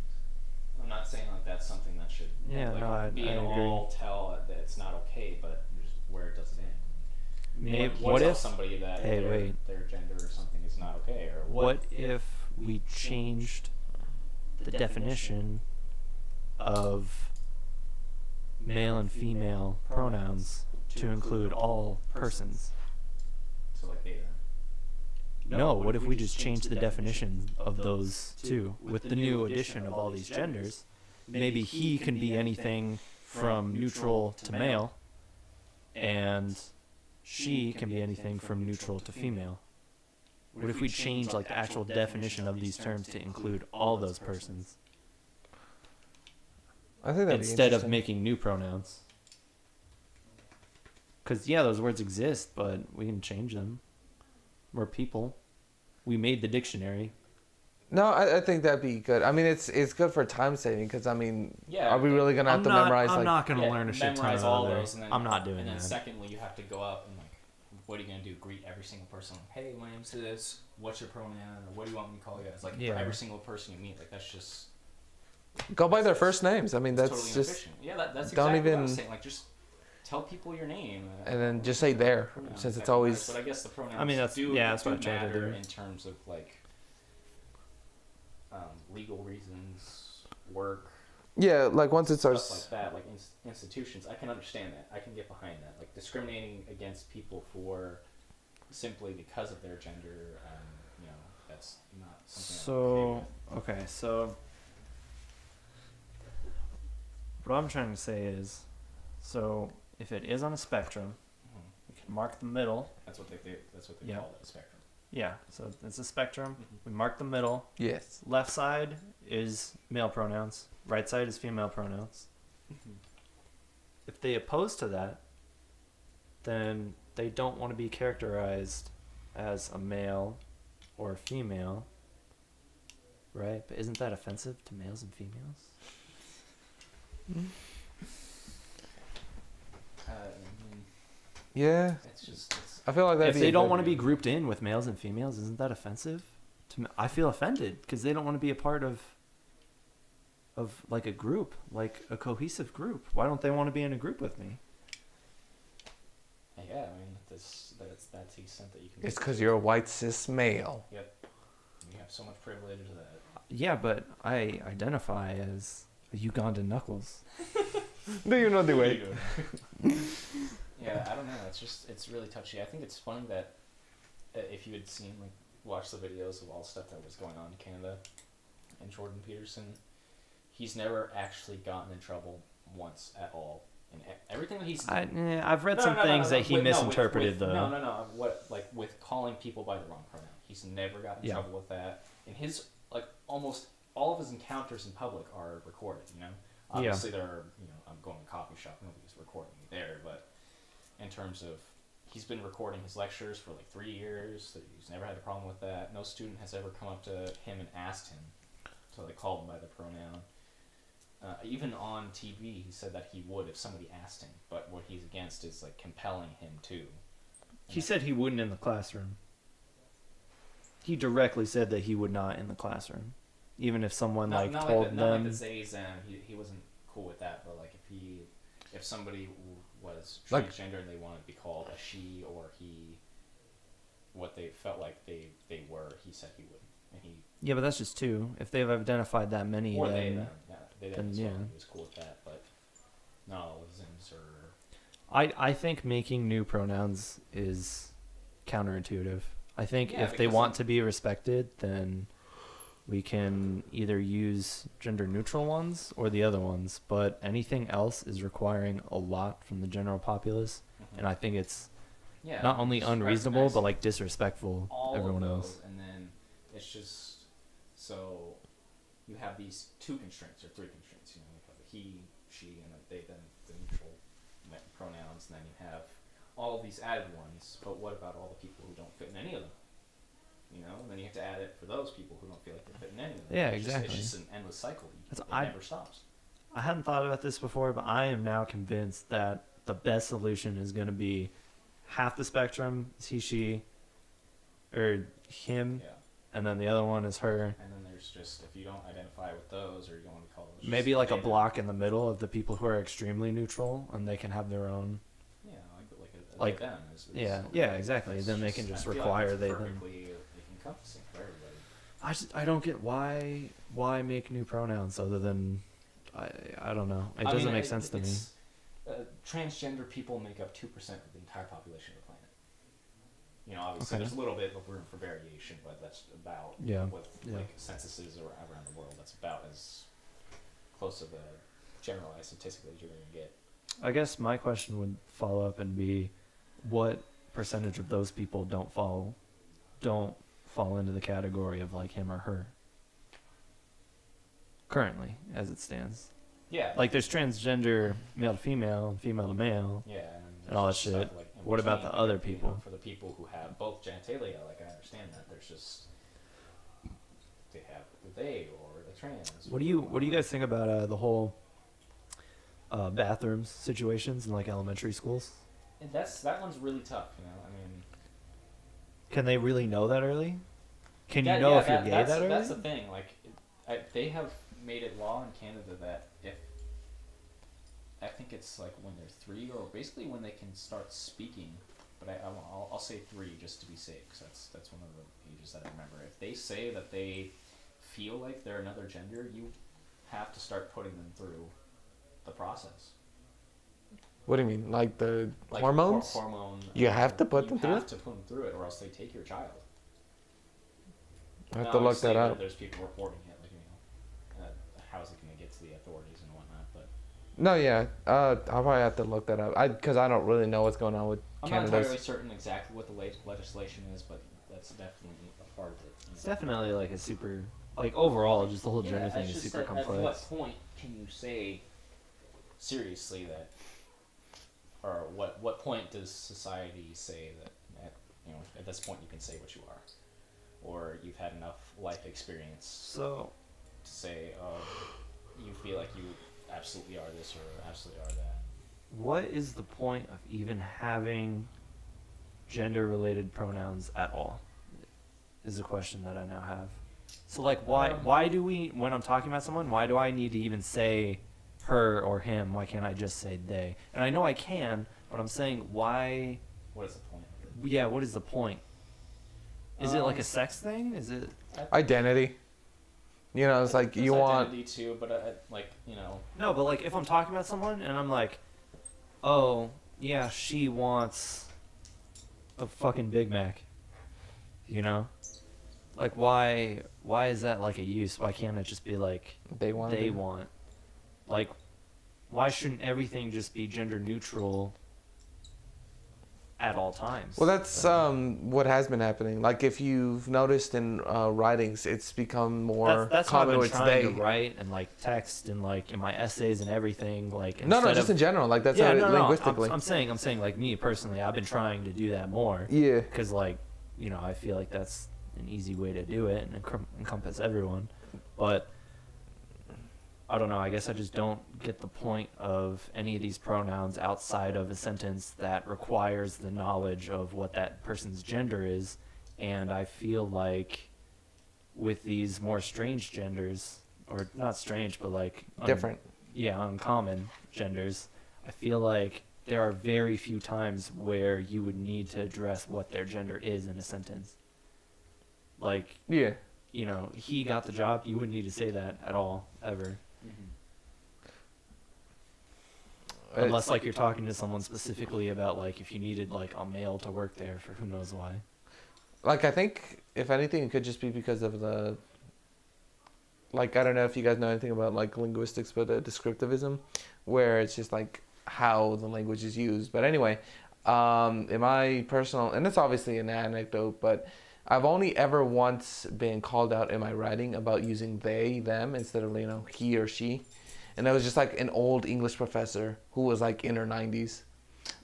I'm not saying like that's something that should be an all tell that it's not okay, but just where does it end? Maybe, what if somebody that their gender or something is not okay, or what if we changed the definition of male and female pronouns to include all persons? So like they. No, what if we just change the definition of those two with the new addition of all these genders? Maybe he can be anything from neutral to male, and she can be anything from neutral to female. What if we change like the actual definition of these terms to include all those persons? I think that'd instead be of making new pronouns. Because those words exist, but we can change them. We're people. We made the dictionary. No, I think that'd be good. I mean, it's good for time saving because I mean, Yeah, are we really gonna have to memorize? I'm like, not gonna learn a shit ton memorize of all other. those, and then I'm not doing and then that. secondly, you have to go up and like, what are you gonna do? Greet every single person. Like, hey, my name's this. What's your pronoun? Or what do you want me to call you? It's like for every single person you meet. Like that's just go by their first names. I mean, that's totally just inefficient. Yeah, that's don't exactly what I even- was saying. Like just tell people your name. and then just say there Pronouns. since it's But always. I guess the pronouns I mean, that's do what I try to matter do. in terms of like legal reasons, work, Yeah, like once it starts. stuff like that, like institutions, I can understand that. I can get behind that. Like discriminating against people for simply because of their gender, that's not something I'm okay with. Okay, so what I'm trying to say is, so if it is on a spectrum, Mhm. we can mark the middle. That's what they Yeah. call it, a spectrum. Yeah, so it's a spectrum. Mhm. We mark the middle. Yes. Left side is male pronouns. Right side is female pronouns. If they oppose to that, then they don't want to be characterized as a male or a female, right? But isn't that offensive to males and females? Yeah. It's just I feel like that. If they don't want to be grouped in with males and females, isn't that offensive? I feel offended because they don't want to be a part of like a group, like a cohesive group. Why don't they want to be in a group with me? yeah. I mean, that's the extent that you can. It's because you're a white cis male. Yep. You have so much privilege that. Yeah, but I identify as a Ugandan Knuckles. Do you know the way? Yeah, I don't know. It's really touchy. I think it's funny that if you had seen watch the videos of all the stuff that was going on in Canada and Jordan Peterson, he's never actually gotten in trouble once at all. And everything that he's I've read some things that he misinterpreted though. No. With calling people by the wrong pronoun, he's never gotten in trouble with that. And his almost all of his encounters in public are recorded. Obviously there are I'm going to a coffee shop, nobody's recording me there, but in terms of he's been recording his lectures for 3 years. He's never had a problem with that. No student has ever come up to him and asked him to call him by the pronoun. Even on TV, he said that he would if somebody asked him. But what he's against is compelling him to. He said he wouldn't in the classroom. He directly said that he would not in the classroom, even if someone told them. Not like the Zays, he wasn't cool with that. But if somebody was transgender and they wanted to be called a she or he, what they felt like they were, he said he would. And yeah, but that's just two. If they've identified that many, or then they then as yeah, well. He was cool with that. But not all of Zims are. I think making new pronouns is counterintuitive. I think if they want to be respected, then we can either use gender neutral ones or the other ones, but anything else is requiring a lot from the general populace, and I think it's not only unreasonable but disrespectful to everyone else. And then it's just so you have these two constraints or three constraints. You have the he, she, and they, then the neutral pronouns, and then you have all of these added ones. But what about all the people who don't fit in any of them? And then you have to add it for those people who don't feel like they fit in any of them. Yeah, It's just an endless cycle. It never stops. I hadn't thought about this before, but I am now convinced that the best solution is going to be half the spectrum is he, she, or him, and then the other one is her. And then there's just, if you don't identify with those, or you don't want to call those, maybe a block in the middle of the people who are extremely neutral, and they can have their own. Yeah, like them. Yeah, exactly. Then they can just require they then. Encompassing for everybody. I don't get why make new pronouns other than I don't know. It doesn't make sense to me. Transgender people make up 2% of the entire population of the planet. Obviously there's a little bit of room for variation, but that's about what censuses around the world. That's about as close of a generalized statistic as you're going to get. I guess my question would follow up and be, what percentage of those people don't fall into the category of him or her currently as it stands? Yeah, there's transgender male to female, female to male, and all that shit. What about the other people? For the people who have both genitalia, I understand that there's just they have the they or the trans. What do you guys think about the whole bathrooms situations in elementary schools? And that one's really tough. Can they really know that early? Can you know if you're gay that early? That's the thing. They have made it law in Canada that if I think it's when they're 3 or basically when they can start speaking, but I'll say 3 just to be safe because that's one of the ages that I remember. If they say that they feel like they're another gender, you have to start putting them through the process. What do you mean? Like the Like hormones? Hormone. You have to put them through You it? have to put them through it, or else they take your child. I have Now, to look obviously, that up. There's people reporting it, like, how's it going to get to the authorities and whatnot? But No, yeah. I'll probably have to look that up. Because I don't really know what's going on with I'm not Canada's. entirely certain exactly what the legislation is, but that's definitely a part of it. It's definitely like a super, like overall, just the whole Yeah, gender it's thing is just super that complex. At what point can you say seriously that, or what point does society say that at this point you can say what you are, or you've had enough life experience So, to say you feel like you absolutely are this or absolutely are that. what is the point of even having gender-related pronouns at all? Is a question that I now have. So, like, why do we, when I'm talking about someone, why do I need to even say her or him? Why can't I just say they? And I know I can, but I'm saying why? What is the point of it? Yeah, what is the point? Is it like a sex thing? Is it? Identity. You know, it's like There's you want. identity too, but No, but like if I'm talking about someone and I'm like, oh yeah, she wants a fucking Big Mac. You know? Like why is that like a use? Why can't it just be like They want. they want? Like why shouldn't everything just be gender neutral at all times? Well, that's what has been happening. Like if you've noticed in writings, it's become more that's what I've common been with trying they. to write and like text and like in my essays and everything. Like No, instead just of, in general. Like that's yeah, how no, linguistically. I'm saying like me personally, I've been trying to do that more. Yeah. Because like, you know, I feel like that's an easy way to do it and encompass everyone. But I don't know. I guess I just don't get the point of any of these pronouns outside of a sentence that requires the knowledge of what that person's gender is. And I feel like with these more strange genders, or not strange, but like Different. uncommon genders, I feel like there are very few times where you would need to address what their gender is in a sentence. Like, Yeah. you know, he got the job, you wouldn't need to say that at all, ever. Unless, like, you're talking to someone specifically about, like, if you needed, like, a male to work there for who knows why. Like I think if anything, it could just be because of the. Like I don't know if you guys know anything about like linguistics, but descriptivism, where it's just like how the language is used. But anyway, in my personal, and it's obviously an anecdote, but I've only ever once been called out in my writing about using they, them instead of he or she, and it was just like an old English professor who was like in her 90s.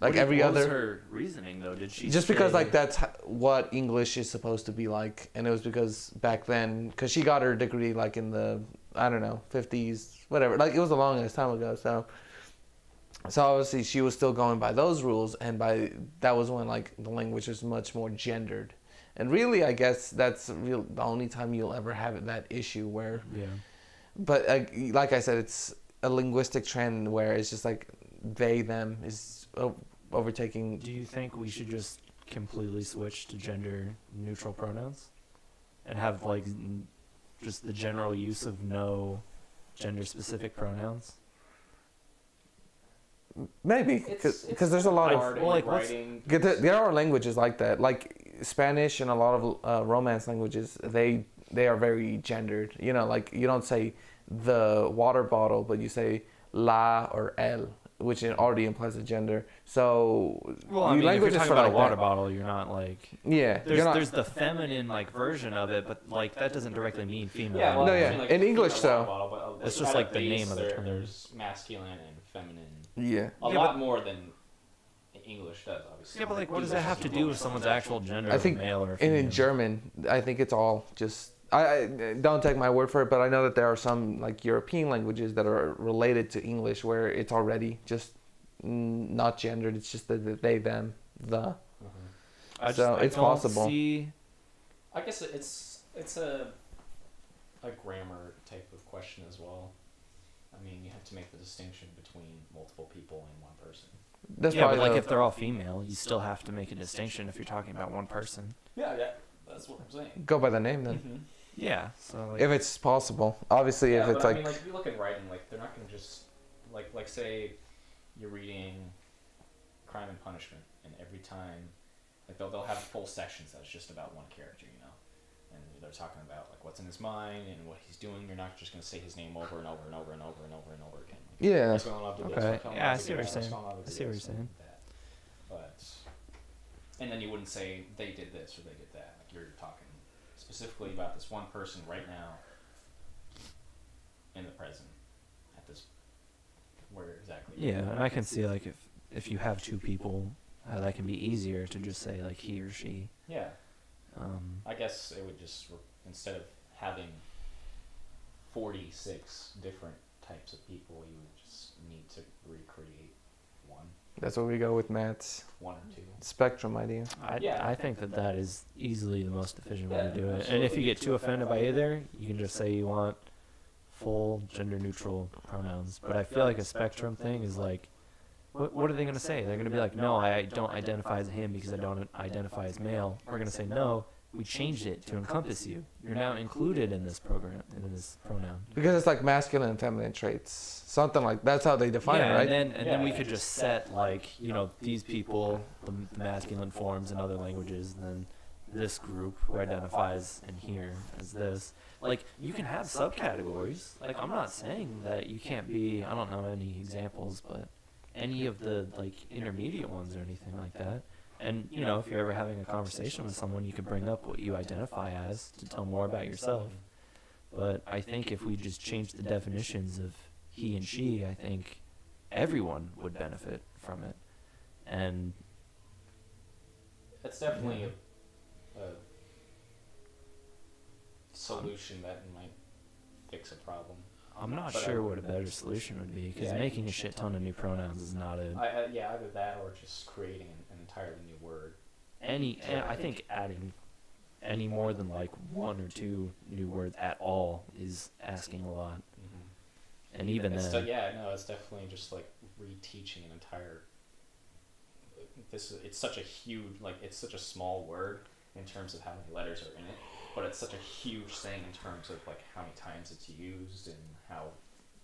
Like every what other. was her reasoning though? Did she Just because say- like that's what English is supposed to be like, and it was because back then, because she got her degree like in the I don't know 50s, whatever. Like it was a long ass time ago. So obviously she was still going by those rules, and by that was when like the language was much more gendered, and really I guess that's the only time you'll ever have that issue where. Yeah. But like I said, it's a linguistic trend where it's just like they them is overtaking. Do you think we should just completely switch to gender neutral pronouns and have like just the general use of no gender specific pronouns? Maybe because there's a lot of hard in well, like, what's- writing. there are languages like that, like Spanish and a lot of Romance languages. They are very gendered. Like you don't say the water bottle, but you say la or el, which already implies a gender. So Well, I mean, if you're languages talking for about like a water that. bottle, you're not like Yeah, there's the feminine like version of it, but like that doesn't directly mean female. Yeah, well, No, I yeah. mean, like, In English, water though. bottle, but, It's just at like a the base, name of the term. There's masculine and feminine. Yeah. A Yeah, lot but- more than English does, obviously. Yeah, but like, what does that have to do with someone's actual gender? I think male or And female? in German, I think it's all just. I don't take my word for it, but I know that there are some like European languages that are related to English where it's already just not gendered. It's just the they, them, the. So it's don't possible. See, I guess it's a grammar type of question as well. I mean, you have to make the distinction between multiple people and one person. That's yeah, but probably like the- if they're all female, you still have to make a distinction if you're talking about one person. Yeah, that's what I'm saying. go by the name then. Yeah. So like, if it's possible. Obviously, Yeah, if it's but like, I mean, like if you look at writing, like they're not gonna just like say you're reading Crime and Punishment, and every time like they'll have full sections that's just about one character, you know, and they're talking about like what's in his mind and what he's doing. You're not just gonna say his name over and over and over and over and over and over again. Like, yeah, let's go on to this, Okay. let's go on Yeah, I to see what you're this, saying. let's go on to I see what this, you're saying. and that. But and then you wouldn't say they did this or they did that. Like you're talking specifically about this one person right now in the present at this where exactly. yeah, and I can see like if you have two people, how that can be easier to just say like he or she. Yeah. I guess it would just instead of having 46 different types of people, you would just need to recreate one that's what we go with Matt's or two. spectrum idea. I think that is easily the most efficient way to do it. And absolutely. if you get too offended by either, you can just say you want full gender neutral pronouns. But I feel like a spectrum thing is like, what are they going to say? They're going to be like, no, I don't identify as him because I don't identify as male. We're going to say, no, we changed it to encompass you. You're now included in this program, in this pronoun. Because it's like masculine and feminine traits, something like that's how they define it, right? and then we could just set like, you know, these people, the masculine forms in other languages, and then this group who identifies in here as this. Like, you can have subcategories. Like, I'm not saying that you can't be, I don't know any examples, but any of the like intermediate ones or anything like that. And, you know, if you're ever having a conversation with someone, you could bring up what you identify as to tell more about yourself. But I think if we just change the definitions of he and she, I think everyone would benefit from it. And It's definitely a solution that might fix a problem. I'm not But sure what a better solution would be, because Yeah. making a shit ton of new pronouns is not Yeah, either that or just creating an entirely new word. I think adding any more than like one or two new words at all is asking a lot. And even it's then, it's definitely just like reteaching an entire. It's such a huge, like it's such a small word in terms of how many letters are in it, but it's such a huge thing in terms of like how many times it's used and how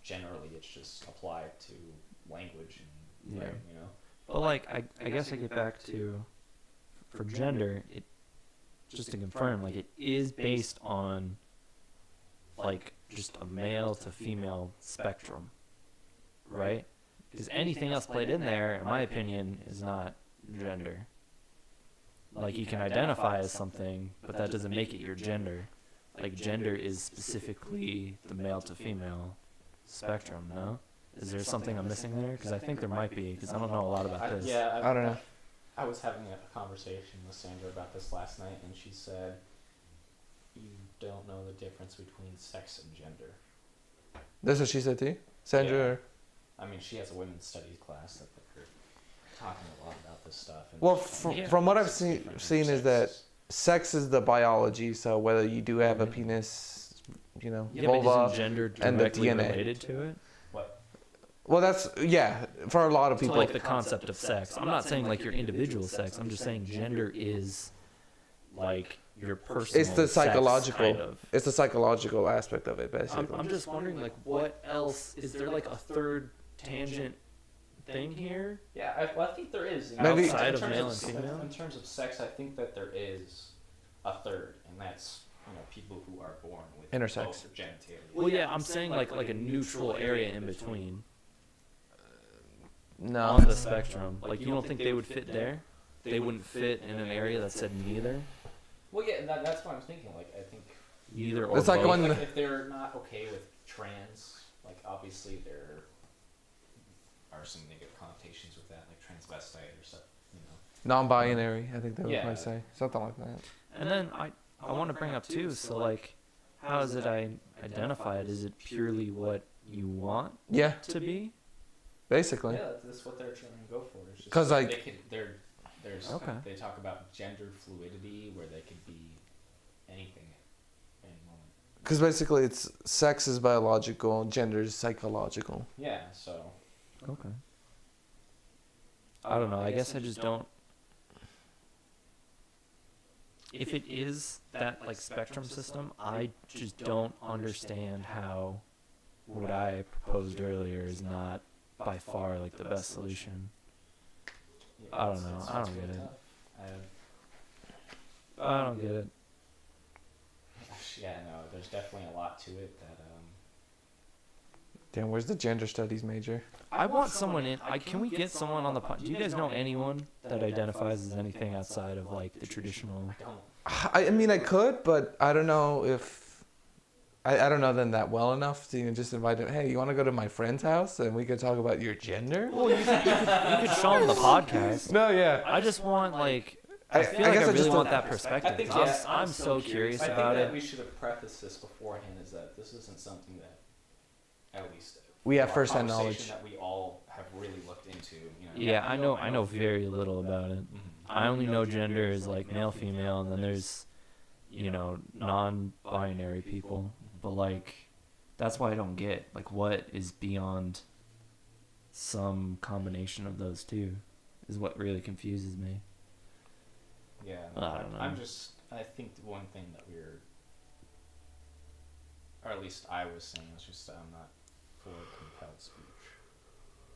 generally it's just applied to language and Yeah. you know. but like I guess I get back to for gender, it just to confirm, like it is based on like just a male to female spectrum, right? Because anything else played in there, in my opinion, is not gender. Like you can identify as something, but that doesn't make it your gender. Like gender is specifically the male to female spectrum, no? Is there something I'm missing there? Because I think there might be, because I don't know a lot about this. I don't know. I was having a conversation with Sandra about this last night, and she said, "You don't know the difference between sex and gender." That's what she said to you, Sandra. I mean, she has a women's studies class that they're talking a lot about this stuff. And Well, Yeah. from what I've it's seen different is that sexes. sex is the biology. So whether you do have a penis, you know, Yeah, but vulva, isn't gender and the directly DNA. related to it? well, that's for a lot of So people. like the concept of sex. I'm not saying like your individual sex. I'm just saying gender is like your personal. It's the sex, psychological. kind of. It's the psychological aspect of it, basically. I'm just wondering, like, what else is there? Like a third tangent thing here? Yeah, I think there is. Maybe- Outside of terms male and female? In terms of sex, I think that there is a third, and that's people who are born with Intersex. both genitalia. Well, yeah, I'm saying like a neutral area in between No, on the spectrum. Like, you don't think they would fit there? They wouldn't fit in an area that said neither. Well, yeah, that's what I'm thinking. Like, I think Either or It's like both. when- like, if they're not okay with trans, like obviously there are some negative connotations with that, like transvestite or stuff. non-binary. I think they would Yeah. probably say something like that. And then I want to bring up too. So like, how is it identified? Is it purely what you want Yeah, to be? basically. Yeah, that's what they're trying to go for. It's just 'Cause, like- there's Okay. they talk about gender fluidity where they could be anything at any moment. Because basically, it's sex is biological, gender is psychological. Yeah, so Okay. I don't know. I guess I just don't. if it is that like spectrum system, I just don't understand how what I proposed earlier is not by far like the best solution. Yeah, I don't know. I don't really get it. tough. I don't get it. Yeah, no, there's definitely a lot to it that Damn, where's the gender studies major? I want someone in. Can we get someone on the pod? Do you guys know anyone that identifies as anything outside of like the traditional? I mean, I could, but I don't know if I don't know them that well enough to just invite them. Hey, you want to go to my friend's house and we could talk about your gender? Well, you could show them the podcast. No, yeah. I just want like. I feel like I really want that perspective. I think, I'm so curious about I think it. that we should have prefaced this beforehand, is that this isn't something that, at least, We have our first-hand conversation knowledge. that we all have really looked into. You know? Yeah, I know very little about it. Mhm. I only know gender is like male, female, and then there's, non-binary people. But like, that's why I don't get like what is beyond some combination of those two, is what really confuses me. Yeah, I don't know. I think the one thing that or at least I was saying, was just I'm not for compelled speech,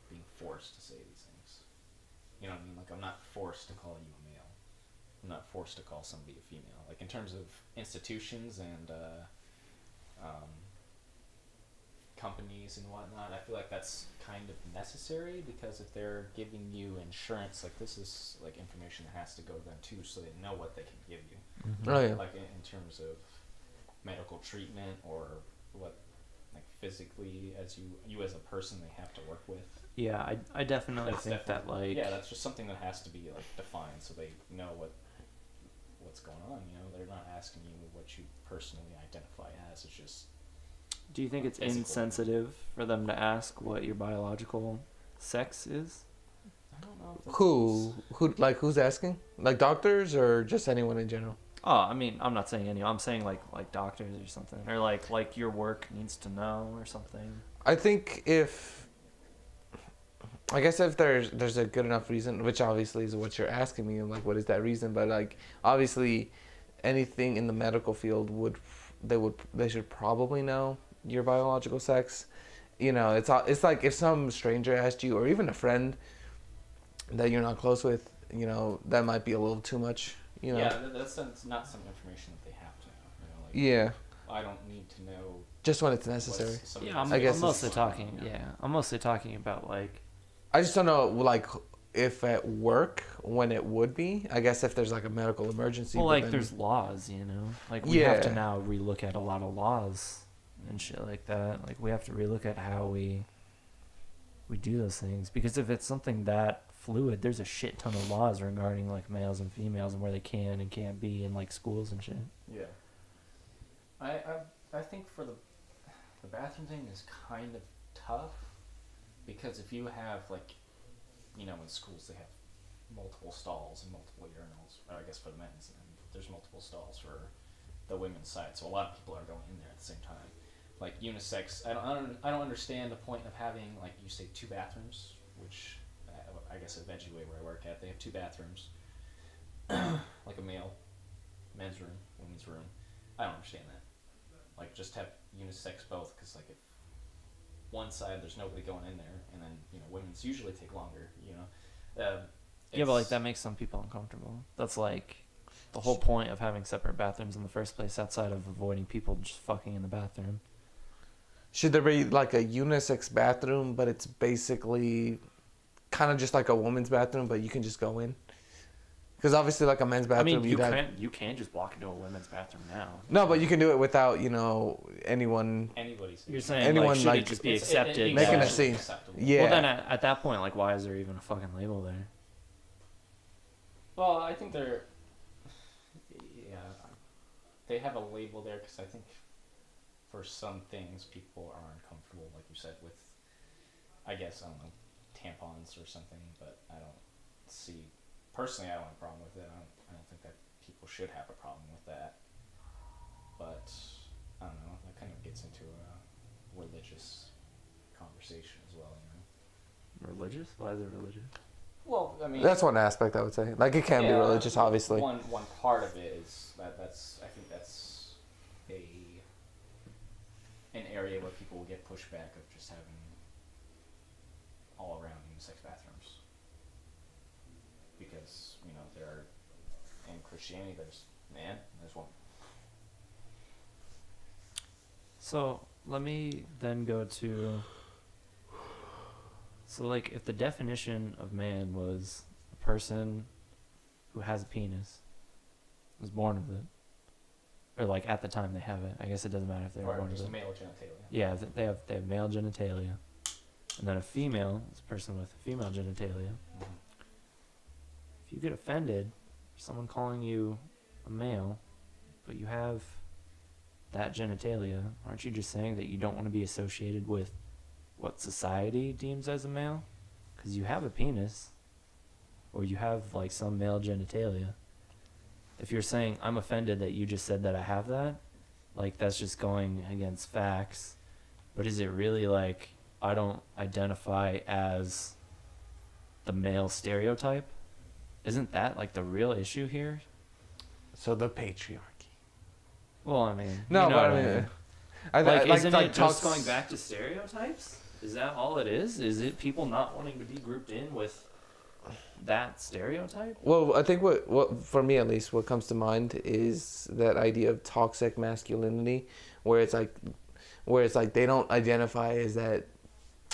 being forced to say these things. You know what I mean? Like, I'm not forced to call you a male. I'm not forced to call somebody a female. Like, in terms of institutions and companies and whatnot, I feel like that's kind of necessary, because if they're giving you insurance, like, this is like information that has to go to them too, so they know what they can give you. Oh yeah. Like in terms of medical treatment, or what, like, physically as you as a person they have to work with. Yeah, I definitely think that like yeah, that's just something that has to be like defined, so they know what's going on. You know, they're not asking you what you personally identify as. It's just. Do you think it's physical. insensitive for them to ask what your biological sex is? I don't know. If that's Who's asking? Like doctors or just anyone in general? Oh, I mean, I'm not saying any. I'm saying like doctors or something, or like your work needs to know or something. I think if there's a good enough reason, which obviously is what you're asking me, and like what is that reason? But like obviously, anything in the medical field they should probably know your biological sex. You know, it's like if some stranger asked you, or even a friend that you're not close with, you know, that might be a little too much. You know? Yeah, that's not some information that they have to know. You know, like, yeah. I don't need to know. Just when it's necessary. Yeah, I'm guess mostly talking. Yeah, I'm mostly talking about like. I just don't know, like, if at work when it would be. I guess if there's like a medical emergency. Well, like there's laws, you know. Like we have to now relook at a lot of laws and shit like that. Like we have to relook at how we do those things, because if it's something that fluid, there's a shit ton of laws regarding like males and females and where they can and can't be in like schools and shit. Yeah. I think for the bathroom thing is kind of tough, because if you have, like, you know, in schools they have multiple stalls and multiple urinals, or I guess for the men's, and there's multiple stalls for the women's side, so a lot of people are going in there at the same time. Like unisex, I don't understand the point of having, like, you say 2 bathrooms, which I guess at Veggie Way where I work at, they have 2 bathrooms, like a men's room, women's room. I don't understand that. Like, just have unisex both, because like if one side there's nobody going in there, and then, you know, women's usually take longer, you know. Yeah, but like that makes some people uncomfortable. That's like the whole point of having separate bathrooms in the first place, outside of avoiding people just fucking in the bathroom. Should there be like a unisex bathroom, but it's basically kind of just like a woman's bathroom, but you can just go in? Because obviously, like a men's bathroom, I mean, you can't just walk into a women's bathroom now. No, but you can do it without, you know, Anybody's. You're saying anyone, like, should like, it just be accepted? making a that- scene. Acceptable. Yeah. Well, then at that point, like, why is there even a fucking label there? Well, I think they have a label there because I think for some things people are uncomfortable, like you said, with, I guess, I don't know, tampons or something, but I don't have a problem with it. I don't think that people should have a problem with that, but I don't know, that kind of gets into a religious conversation as well, you know? Religious? Why is it religious? Well, I mean, That's one aspect I would say. Like it can be religious, obviously. One part of it is that's I think that's an area where people will get pushback of just having all around unisex bathrooms, because there are, in Christianity there's man and there's woman. So let me then go to. So, like, if the definition of man was a person who has a penis, was born with it, or like at the time they have it, I guess it doesn't matter if they were born with it. Male genitalia. Yeah, they have male genitalia, and then a female is a person with female genitalia. Mm-hmm. If you get offended for someone calling you a male, but you have that genitalia, aren't you just saying that you don't want to be associated with what society deems as a male? Because you have a penis, or you have like some male genitalia. If you're saying I'm offended that you just said that I have that, like that's just going against facts. But is it really like I don't identify as the male stereotype? Isn't that like the real issue here? So the patriarchy. Well, I mean, No, you know but what I mean, isn't like it just talks- going back to stereotypes? Is that all it is? Is it people not wanting to be grouped in with that stereotype? Well, I think what for me at least, what comes to mind is that idea of toxic masculinity, where it's like they don't identify as that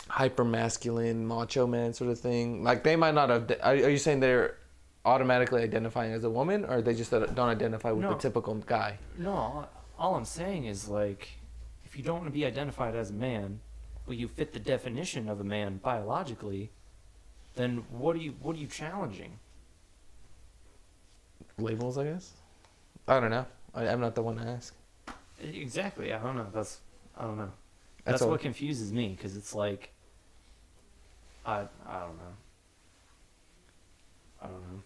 hyper masculine macho man sort of thing. Like they might not have. Are you saying they're automatically identifying as a woman, or they just don't identify with the typical guy? No, all I'm saying is like, if you don't want to be identified as a man, but you fit the definition of a man biologically, then what are you challenging? Labels, I guess. I don't know. I'm not the one to ask. Exactly. I don't know. I don't know. That's That's all. what confuses me, because it's like, I don't know. I don't know.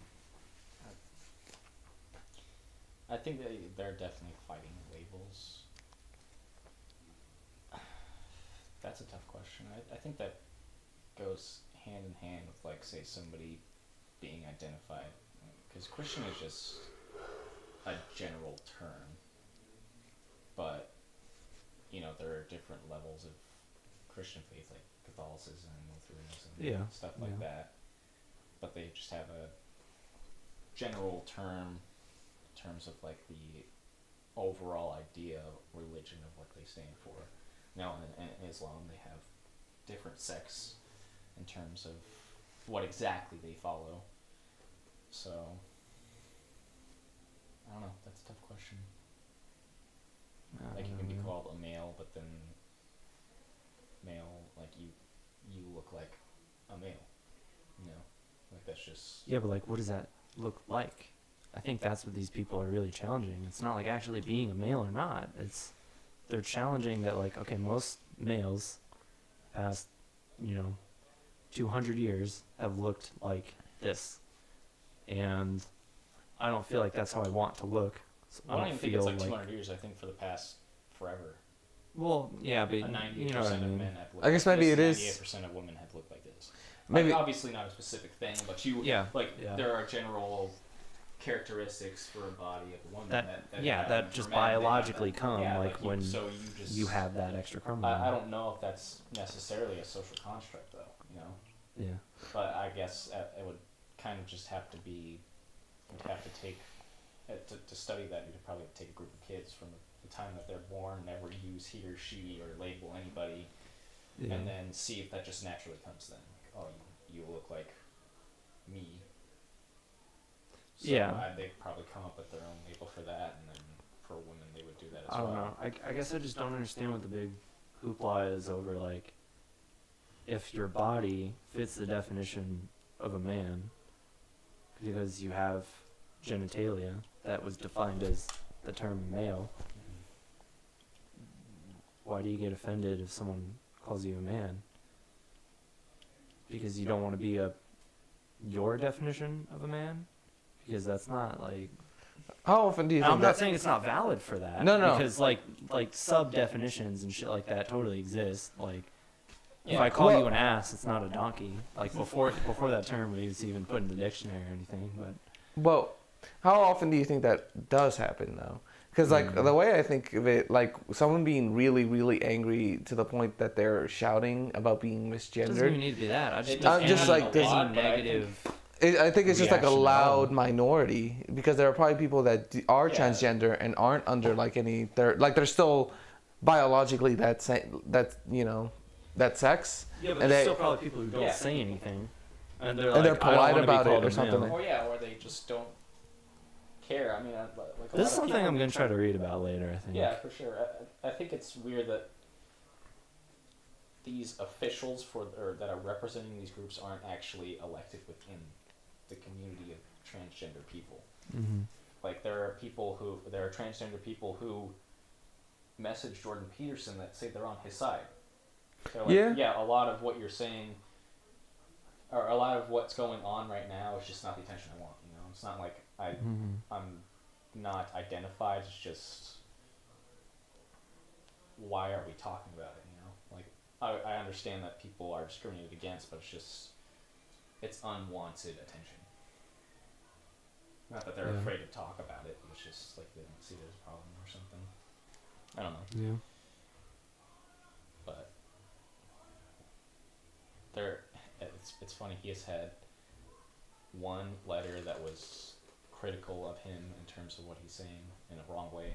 I think they're definitely fighting labels. That's a tough question. I think that goes hand in hand with, like, say, somebody being identified. Because Christian is just a general term. But, there are different levels of Christian faith, like Catholicism, Lutheranism, stuff like that. But they just have a general term in terms of, like, the overall idea of religion of what they stand for. Now, in Islam, they have different sects in terms of what exactly they follow. So, I don't know. That's a tough question. Like, you can be called a male, but then male, like, you look like a male. Like, that's just... Yeah, but like, what does that look like? I think that's what these people are really challenging. It's not like actually being a male or not. They're challenging that, like, okay, most males past 200 years have looked like this, and I don't feel like that's how I want to look. So I don't even think it's like 200 years. I think for the past forever. Well, yeah, but 98% you know what I mean. of men have looked I guess like maybe this, it is- 98% of women have looked like this. Maybe Like, obviously not a specific thing, but there are general characteristics for a body of a woman that just for men, they have biologically that. come, Yeah, like when you have that extra chromosome. I don't know if that's necessarily a social construct, though. Yeah. But I guess it would kind of just have to be. You'd have to take to study that. You'd probably take a group of kids from the time that they're born, never use he or she or label anybody, and then see if that just naturally comes then. Like, oh, you look like me. So they'd probably come up with their own label for that, and then for women they would do that as well. I don't know. I guess I just don't understand what the big hoopla is over, like, if your body fits the definition of a man because you have genitalia that was defined as the term male, why do you get offended if someone calls you a man? Because you don't want to be your definition of a man? Because that's not, like... how often do you think I'm not saying it's not valid for that. No. Because, like sub-definitions and shit like that totally exist. Like, If I call you an ass, it's not a donkey. Like before that term was even put in the dictionary or anything. But Well, how often do you think that does happen though? Because like the way I think of it, like someone being really, really angry to the point that they're shouting about being it doesn't even misgendered. need to be that. I'm just like this. any negative. I think it's just like a reaction at all. loud minority because there are probably people that are Yeah. transgender and aren't under like any. They're still biologically that sex. Yeah, but and there's they- still probably people who don't Yeah. say anything, and they're like, I don't polite wanna be about it called or a something. male. Or yeah, or they just don't care. I mean, like a This is lot of something people- I'm gonna try to read about later. I think. Yeah, for sure. I think it's weird that these officials that are representing these groups aren't actually elected within the community of transgender people. Mm-hmm. Like there are transgender people who message Jordan Peterson that say they're on his side. They're like, Yeah. a lot of what you're saying, or a lot of what's going on right now is just not the attention I want. You know, it's not like I'm not identified. It's just why are we talking about it? You know, like I understand that people are discriminated against, but it's unwanted attention. Not that they're afraid to talk about it. It's just like they don't see it as a problem or something. I don't know. Yeah. But it's funny. He has had one letter that was critical of him in terms of what he's saying in a wrong way,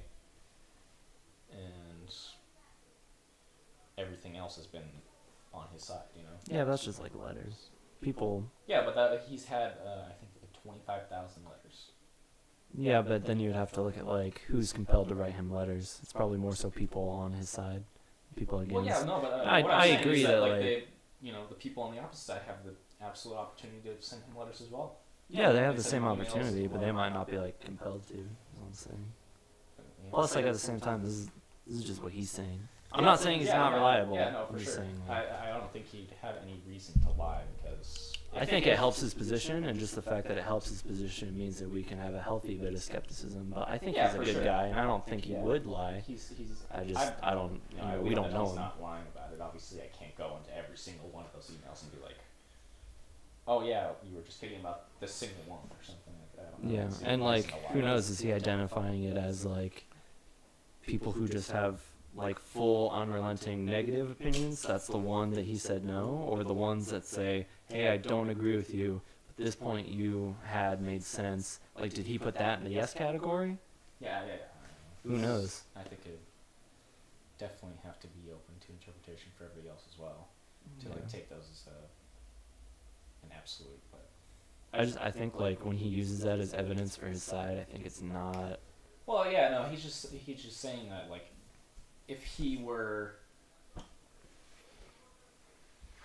and everything else has been on his side. You know. Yeah, that's just like letters. People. Yeah, but he's had I think 25,000 letters. Yeah, but then you'd have to look at like who's compelled to write him letters. It's probably more so people on his side, people against. Well, yeah, no, but I what I'm saying agree is that, like like- they, the people on the opposite side have the absolute opportunity to send him letters as well. Yeah, they have the send same him emails opportunity, as but they well. might not be like compelled to. Is what I'm saying. Yeah. Plus, like at the same time, this is just what he's saying. I'm not saying he's not reliable. Yeah, no, I'm for just sure. saying, like, I don't think he'd have any reason to lie because I think it helps his position, and just the fact that it helps his position means that we can have a healthy bit of skepticism. But I think Yeah, he's a for good sure. guy, and I don't think he would lie. He's I don't. We don't know He's him. not lying about it. Obviously, I can't go into every single one of those emails and be like, "Oh yeah, you were just kidding about this single one or something like that." I don't know. Yeah, It's and once like, in a who while. knows? Is he identifying it as like people who just have like full unrelenting negative opinions? That's the one that he said no, or the ones that say, "Hey, I don't agree with you. But this point you had made sense." Like, did he put that in the yes category? Yeah. Who knows? I think it definitely have to be open to interpretation for everybody else as well. To like take those as an absolute, but I think like when he uses that as evidence for his side, I think it's not. well, yeah, no, he's just saying that like if he were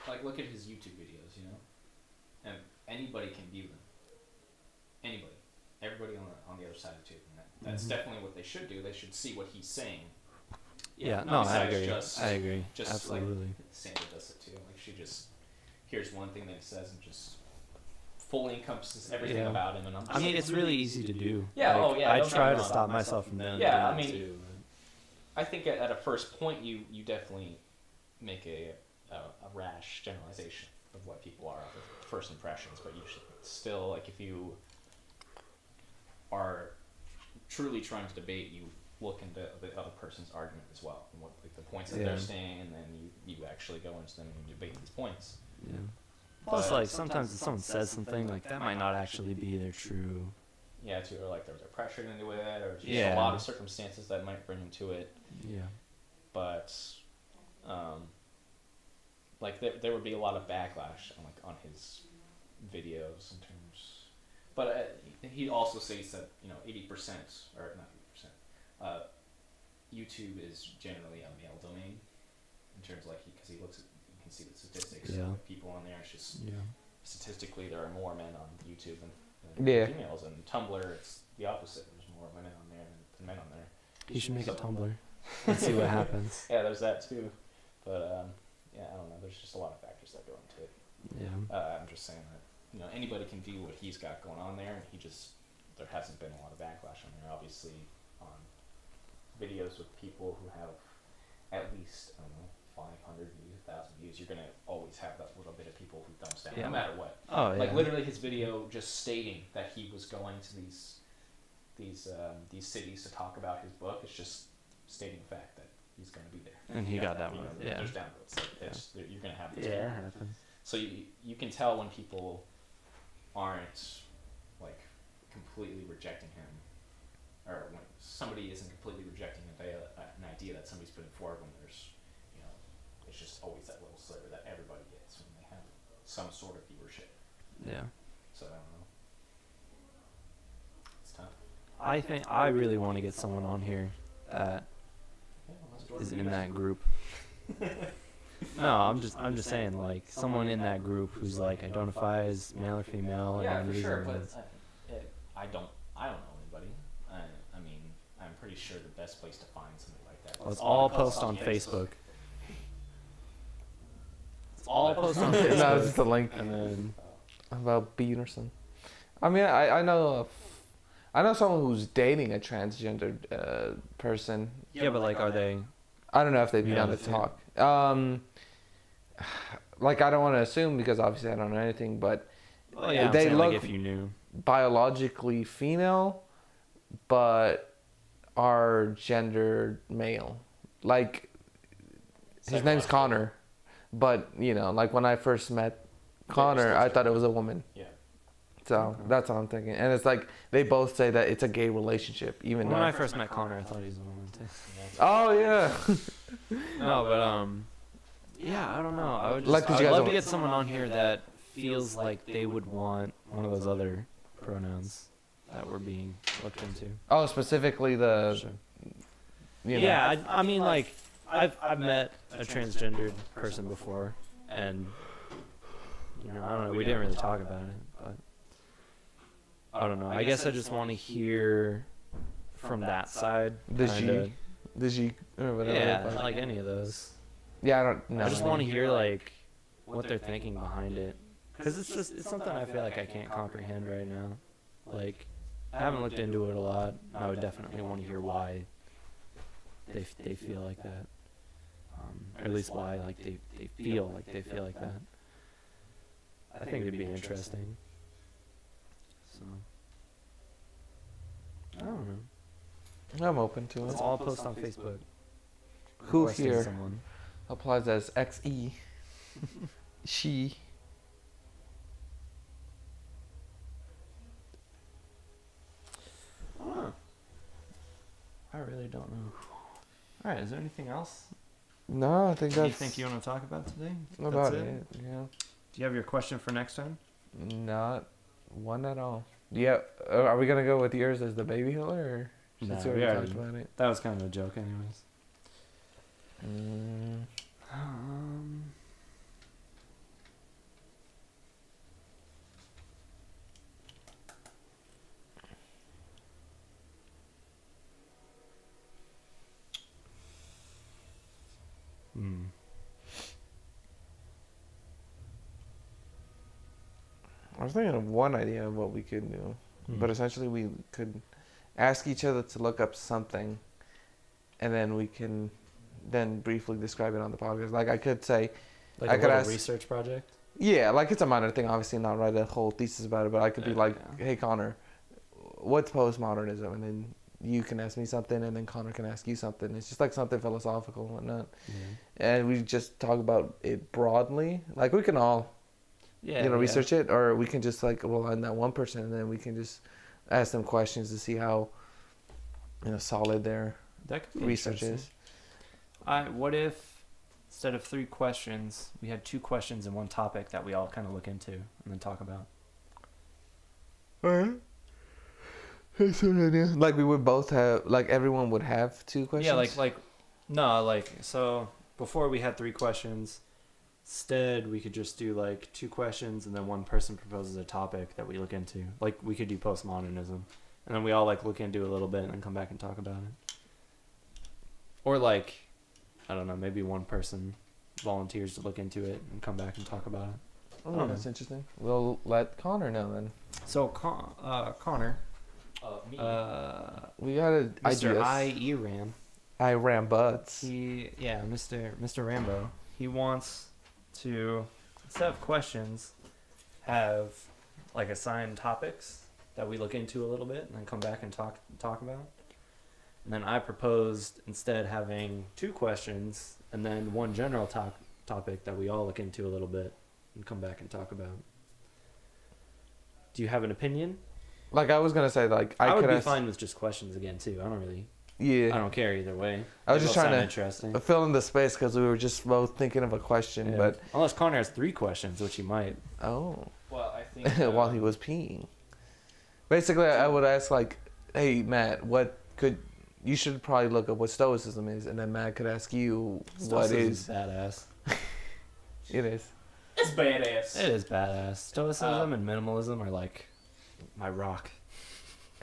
like look at his YouTube videos, and anybody can view them. Anybody, everybody on the other side too. And that's definitely what they should do. They should see what he's saying. Yeah, no, I besides agree. just- I agree. just Absolutely. Like Sandra does it too. Like she just here's one thing that he says and just fully encompasses everything Yeah. about him. And I'm just I mean, like, it's really easy to do. Yeah, Like, oh, yeah, I don't get try me to wrong. stop myself from doing Yeah, doing I it mean, too. I think at a first point you definitely make a rash generalization of what people are off of first impressions, but you should still like if you are truly trying to debate, you look into the other person's argument as well and what like the points that Yeah. they're saying, and then you actually go into them and you debate these points. Yeah. Plus, But- like sometimes if someone says something, like that might not actually be their true. Yeah, or like they're pressured into it, or just Yeah. a lot of circumstances that might bring them to it. Yeah. But like there would be a lot of backlash on his videos in terms. But he also says that 80% or not 80%. YouTube is generally a male domain in terms of like because he looks at you can see the statistics Yeah. of people on there. It's just Yeah. statistically there are more men on YouTube than Yeah. females, and Tumblr it's the opposite. There's more women on there than men on there. You should make a So- Tumblr. Let's see what happens. Yeah, there's that too, but yeah, I don't know. There's just a lot of factors that go into it. Yeah. I'm just saying that anybody can view what he's got going on there, and there hasn't been a lot of backlash on there. Obviously, on videos with people who have at least I don't know 500 views, 1,000 views, you're gonna always have that little bit of people who thumbs down, Yeah. no matter what. Oh yeah. Like literally, his video just stating that he was going to these cities to talk about his book. It's just stating the fact that he's going to be there. And he got that one. Yeah. There's downvotes. Like, you're going to have this. Yeah, it happens. So you can tell when people aren't like completely rejecting him, or when somebody isn't completely rejecting an idea that somebody's putting forward, when there's, it's just always that little sliver that everybody gets when they have some sort of viewership. Yeah. So I don't know. It's tough. I think I really want to get someone on here that is in that group. No, I'm just saying, like, someone in that group who's like identifies male or female. Yeah, and for sure, reasons. but I don't know anybody. I mean, I'm pretty sure the best place to find somebody like that. Let's all post on Facebook. Let's all post on Facebook. No, it's just a link And then about being or something. I mean, I know someone who's dating a transgendered person. yeah, but like, are they? I don't know if they'd be Yeah, down to that's it. talk. Like, I don't want to assume because obviously I don't know anything, but Well, yeah, I'm they saying, look like, if you knew. biologically female, but are gendered male. Like, his name's Connor, but like when I first met Connor, I thought it was a woman. Yeah. So that's what I'm thinking, and it's like they both say that it's a gay relationship, even When though. I first met Connor, I thought he was a woman too. Oh yeah. No, but yeah, I don't know. I would just, Like, 'cause I you would guys love to don't- get someone on here that feels like they would want one of those other pronouns that we're being looked into. Oh, specifically the. Sure. You know. Yeah, I mean, like, I've met a transgendered person before, and I don't know. We didn't really talk about it, but I don't know. I guess I just want to hear from that side. The kinda. G or whatever. Yeah, but- like any of those. Yeah, I don't know. I just want to hear like what they're thinking behind it, because it's something I feel like I can't comprehend right now. Like, I haven't looked into it a lot. I would definitely want to hear why they feel like that, or at least why like they feel like that. I think it'd be interesting. So I don't know. I'm open to it. Let's all post on Facebook. Who requesting here someone. applies as XE? She. I really don't know. All right, is there anything else No, I think that's you think you want to talk about today? about That's it. Yeah. Do you have your question for next time? Not one at all. Yeah. Are we gonna go with yours as the baby Hitler, or since Nah, we we already already- talked about it? That was kind of a joke, anyways. Mm, Hmm. I was thinking of one idea of what we could do, but essentially we could ask each other to look up something, and then we can then briefly describe it on the podcast. Like I could say, Like I a could little ask- research project. yeah, like it's a minor thing, obviously not write a whole thesis about it, but I could be like, Yeah. hey Connor, what's postmodernism? And then you can ask me something, and then Connor can ask you something. It's just like something philosophical and whatnot. And we just talk about it broadly. Like we can all, Yeah. research it, or we can just like rely on that one person, and then we can just ask them questions to see how, solid their That could be research interesting. is. What if instead of 3 questions, we had 2 questions in one topic that we all kind of look into and then talk about? Alright. That's an idea. Like we would both have, like everyone would have 2 questions. Yeah, so before we had 3 questions. Instead, we could just do like 2 questions, and then one person proposes a topic that we look into. Like we could do postmodernism, and then we all like look into it a little bit, and then come back and talk about it. Or like, I don't know, maybe one person volunteers to look into it and come back and talk about it. Oh, that's interesting. We'll let Connor know then. So Connor, Me. We got Mr. ideas. I.E. Ram, I ram butts. Mr. Rambo. He wants to, instead of questions, have like assigned topics that we look into a little bit and then come back and talk about. And then I proposed instead having 2 questions and then one general topic that we all look into a little bit and come back and talk about. Do you have an opinion? Like I was gonna say, like I would could be ask, fine with just questions again too. I Yeah. don't care either way. I was They just both trying sound to interesting. fill in the space because we were just both thinking of a question, Yeah. but Unless Connor has 3 questions, which he might. oh, Well, I think while he was peeing. Basically, I would ask like, "Hey Matt, you should probably look up what Stoicism is," and then Matt could ask you what is. Badass. It is. it's badass. It is badass. Stoicism and minimalism are like my rock.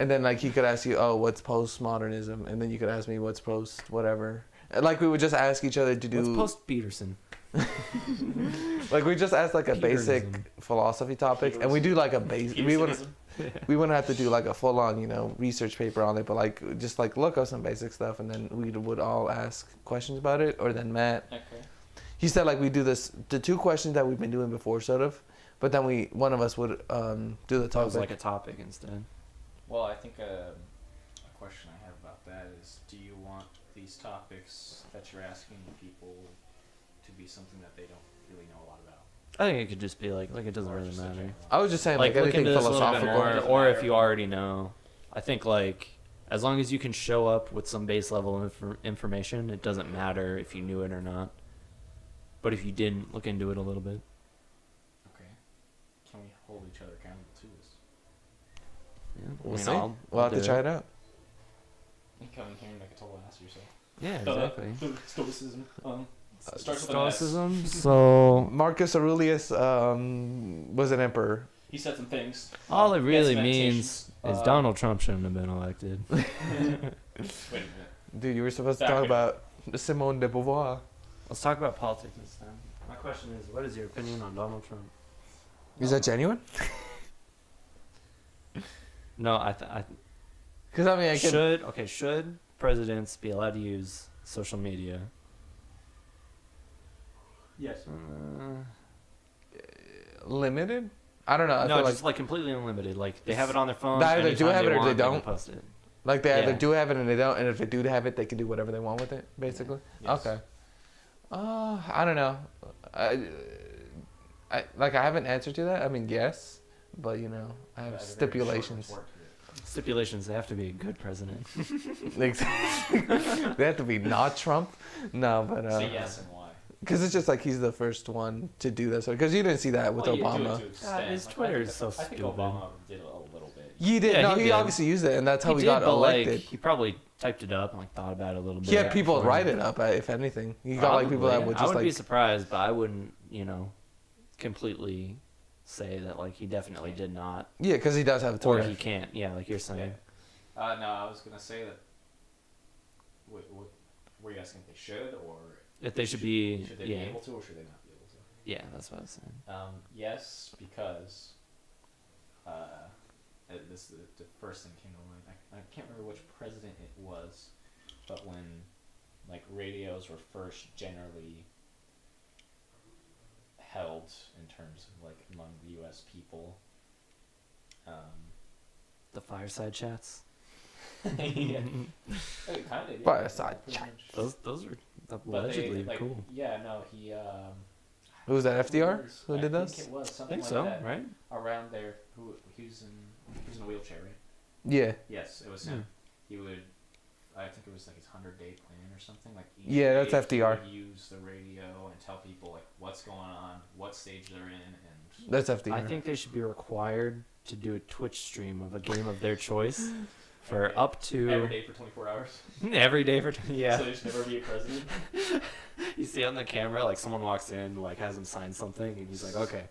And then like he could ask you, "Oh, what's postmodernism?" And then you could ask me, "What's post whatever?" And, like we would just ask each other to do. What's post Peterson? Like we just asked like a basic Peterism. philosophy topic, and we do like a base. We wouldn't have to do like a full on research paper on it, but like just like look up some basic stuff, and then we would all ask questions about it. Or then Matt, Okay. he said like we do the 2 questions that we've been doing before, sort of, but then one of us would do the That was topic. like a topic instead. Well, I think a question I have about that is, do you want these topics that you're asking people to be something that they don't really know a lot about? I think it could just be like it doesn't Or really just a matter. general- I was just saying Like like look anything into this a little bit philosophical. more, or if Matter. you already know. I think like as long as you can show up with some base level information, it doesn't matter if you knew it or not. But if you didn't, look into it a little bit. Okay. Can we hold each other accountable to this? Yeah, We'll see. We'll have to do try it out. You come in here and make a total ass of yourself. Yeah, exactly. Stoicism. Starts with an S. Stoicism. So Marcus Aurelius was an emperor. He said some things. all it really Yes, means is Donald Trump shouldn't have been elected. Wait a minute. Dude, you were supposed to Back talk here. about Simone de Beauvoir. Let's talk about politics this time. My question is, what is your opinion on Donald Trump? Is that genuine? No, I Because I mean, I can. should presidents be allowed to use social media? Yes. Limited? I don't know. I No, feel just like completely unlimited. Like they have it on their phone. They either do anytime have it or want, they can don't. Post it. like they either yeah. do have it and they don't, and if they do have it, they can do whatever they want with it, basically. Yes. Okay. I don't know. I I haven't answered to that. I mean, yes, but I But have I have a very short stipulations. retort to it. Stipulations: they have to be a good president. They have to be not Trump. No, but Say yes and why. because it's just like he's the first one to do this. Because you didn't see that with Well, you do it Obama. to extent. his Like, Twitter I is think, so I think stupid. Obama did it a little bit. He did. Yeah, no, he he did. obviously used it, and that's how he he did, got but elected. like he probably typed it up and like thought about it a little bit. He had people before. write it up, if anything. He got like people that Probably. would I just would be like. surprised, but I wouldn't, completely say that like he definitely did not, Yeah, because he does have a or Twitter. he can't. Yeah, like you're saying. No, I was gonna say that. What were you asking? If they should or If they should be, should they yeah, be able to or should they not be able to? yeah, that's what I was saying. Yes, because this is the first thing came to mind. I can't remember which president it was, but when like radios were first generally held in terms of like among the U.S. people. The fireside chats. Yeah, kind of. Fireside pretty chat. much. Those are But allegedly they, cool. Yeah, no, he. Who was that? FDR who I did think this? it was I something think like so, that. right? Around there, he was in a wheelchair, right? Yeah. Yes, it was him. He would, I think it was like his 100-day plan or something. Like each Yeah, that's day he FDR. would use the radio and tell people like what's going on, what stage they're in, and That's FDR. I think they should be required to do a Twitch stream of a game of their choice for Okay. up to every day for 24 hours. every day for yeah. So there should never be a president. You see on the camera, like someone walks in, like has him sign something, and he's like, "Okay,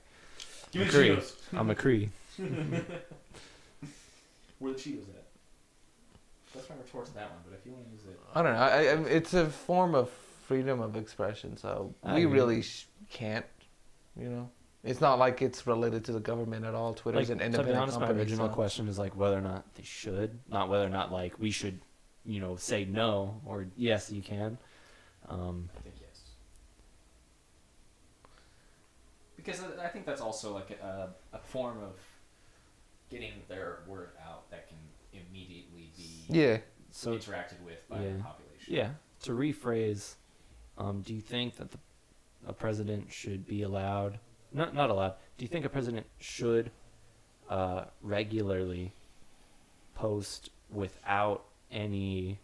Give me Agree. Cheetos. I'm a Cree." Where the Cheetos at? That's my retort to that one. But if you want to use it, I don't know. It's a form of freedom of expression, so I we agree. really can't. It's not like it's related to the government at all. Twitter's Like, an to be independent honest, my company. original so- question is like whether or not they should, not whether or not like we should say no or yes, you can. I think yes. Because I think that's also like a form of getting their word out that can immediately be So interacted with by the population. Yeah. To rephrase, do you think that a president should be allowed? Not allowed. Do you think a president should regularly post without any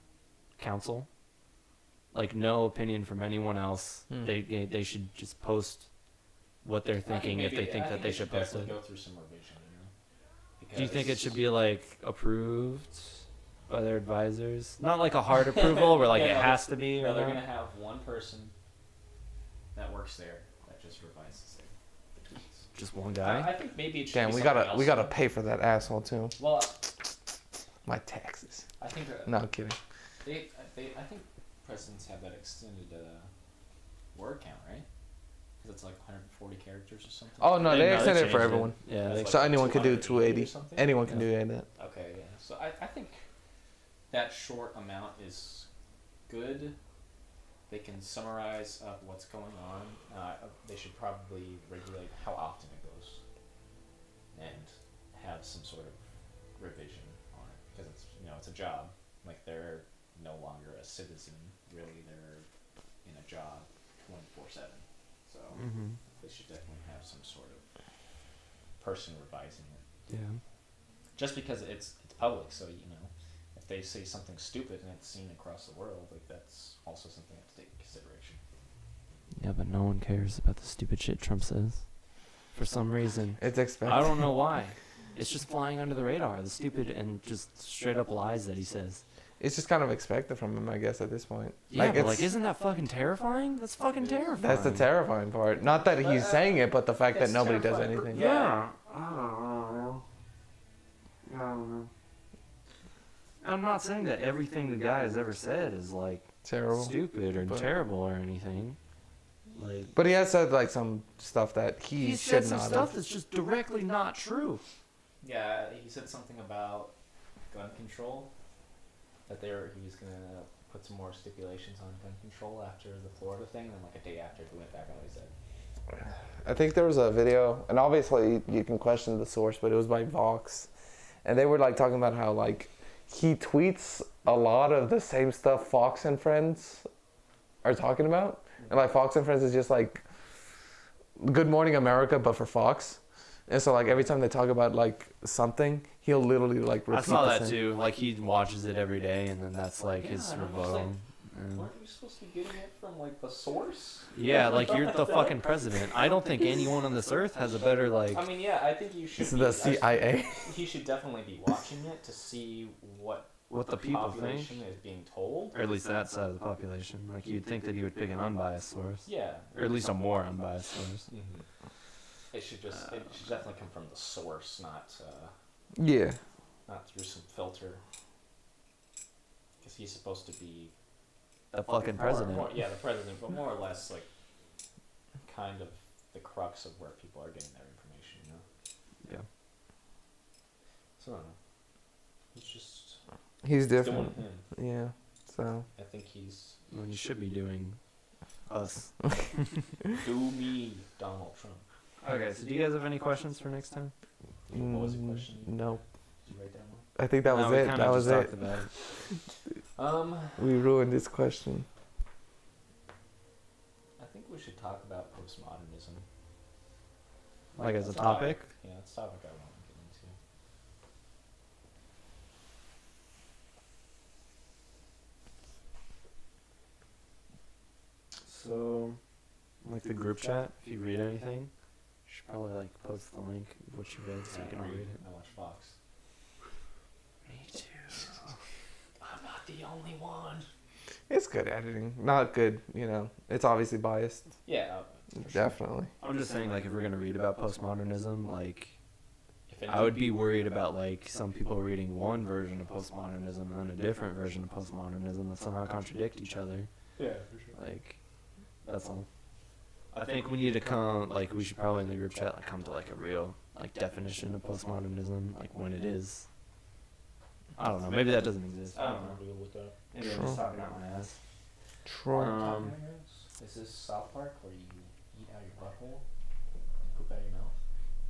counsel? Like no opinion from anyone else. They should just post what they're thinking if they think that they should post it. Go through some revision, Do you think it should be like approved by their advisors? Not like a hard approval where like it has to be. No, or they're not? gonna have one person that works there that just revises the tweets. Just one guy. I think maybe it should Damn, be we something gotta else. pay for that asshole too. Well, My taxes. I think No, I'm kidding. I think presidents have that extended word count, right? Because it's like 140 characters or something. Oh no, they extended it for changed everyone. Yeah. That's So like anyone could do 280 or 280. something? Anyone can do that. Okay, yeah. So I think that short amount is good. They can summarize up what's going on. They should probably regulate how often it goes, and have some sort of revision on it because it's a job. Like they're no longer a citizen. Really, they're in a job 24/7. So they should definitely have some sort of person revising it. Yeah. Just because it's public, so if they say something stupid and it's seen across the world, like that's also something you have to take into consideration. Yeah, but no one cares about the stupid shit Trump says. For some reason. It's expected. I don't know why. It's just flying under the radar. The stupid and just straight up lies that he says. It's just kind of expected from him, I guess, at this point. Yeah, but it's- isn't that fucking terrifying? That's fucking terrifying. That's the terrifying part. Not that he's saying it, but the fact that It's nobody does terrifying. anything. Yeah. I don't know. I'm not saying that everything the guy has ever said is like Terrible. stupid or But- terrible or anything. Like But he has said like some stuff that he he said should some not stuff have. that's just directly not true. Yeah, he said something about gun control. That he was gonna put some more stipulations on gun control after the Florida thing, and then like a day after he went back on what he said. I think there was a video, and obviously you can question the source, but it was by Vox, and they were like talking about how like he tweets a lot of the same stuff Fox and Friends are talking about, and like Fox and Friends is just like Good Morning America, but for Fox. And so like every time they talk about like something, he'll literally like repeat I saw the that same. too. Like he watches it every day, and then that's like his Yeah, and I'm just rebuttal. like, Weren't you supposed to be getting it from like the source? Yeah, like you're the fucking president. I don't think anyone on this earth has a better like. I mean, yeah, I think you should. This is the CIA. He should definitely be watching it to see what the people think, population is being told. or at least that side of the population. Like you'd think that he would pick an unbiased source, Yeah. or at least a more unbiased source. It should definitely come from the source, not Yeah. not through some filter. Because he's supposed to be The fucking president. the president, but more or less like kind of the crux of where people are getting their information. Yeah. So I don't know. He's just He's doing different. him. Yeah. So I think he's Well, you should be doing us. do me Donald Trump. Okay, so do you guys have any questions for next time? What was the question? No. Did you write down one? I think that was No, we it. kinda That was just it. talked about it. We ruined this question. I think we should talk about postmodernism. Like as a That's topic? Yeah, that's a topic I want to get into. So, like the group chat, if you read anything, you should probably like post the link of what you read so you can all read it. I watch Fox. Me too. I'm not the only one. It's good editing. Not good, It's obviously biased. Yeah, for sure. Definitely. I'm just saying, like, if we're gonna read about postmodernism, like, If I would be worried about like some people reading one version of postmodernism and then a different version of postmodernism that somehow contradict each other. Yeah, for sure. Like, that's all. I think we need to come, like, we should probably in the group chat, like, come to, like, a real, like, definition of postmodernism, like, when it is. I don't know, maybe that doesn't exist. I don't know. We'll look that. Maybe I'm True. just talking out my ass. True. Is this South Park where you eat out your butthole and poop out your mouth?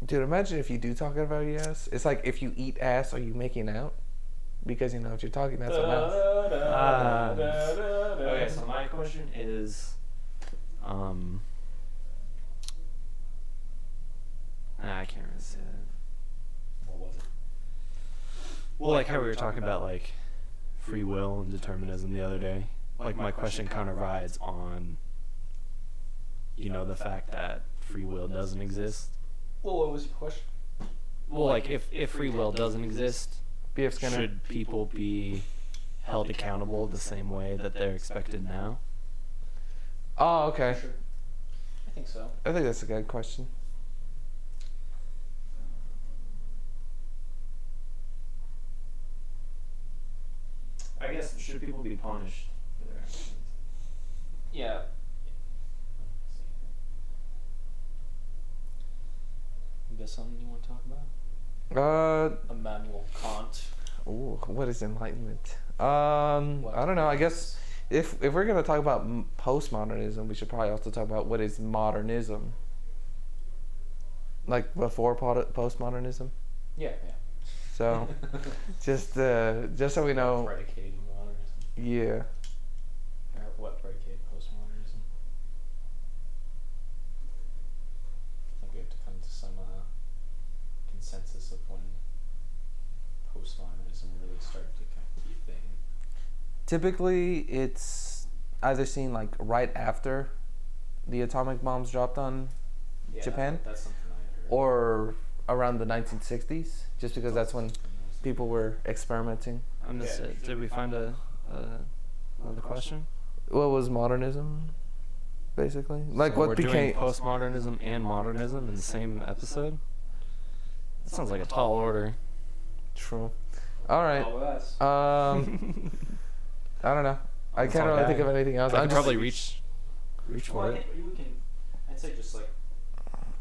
Dude, imagine if you do talk about your ass. It's like if you eat ass, are you making out? Because you know if you're talking, that's a mouth. Okay, so my question is, I can't really say that. What was it? Well, like how we were talking about like free will and determinism the other day. Like my question kind of rides on, you know, the fact that free will doesn't exist. Well, what was your question? Well, like if free will doesn't exist, BF's gonna. should people be held accountable the same way that they're expected now? Oh, okay. Sure. I think so. I think that's a good question. I guess should people be punished for their actions? Yeah. You got something you want to talk about? Immanuel Kant. Ooh, what is enlightenment? I don't know. I guess if we're gonna talk about postmodernism, we should probably also talk about what is modernism. Like before postmodernism. Yeah. So, just so we know. Predicated modernism. Yeah. Or what predicated postmodernism? I think we have to come to some consensus of when postmodernism really started to kind of be a thing. Typically, it's either seen like right after the atomic bombs dropped on Yeah, Japan, that's something I had heard. or around the 1960s, just because that's when people were experimenting. I'm just. Did we find another question? What was modernism, basically? Like So what we're became doing postmodernism and modernism in the same episode? That sounds like a tall order. True. All right. All with us. I don't know. I That's can't all really I think got. of anything else. I I'm could just probably reach Well, for I it. think we can. I'd say just like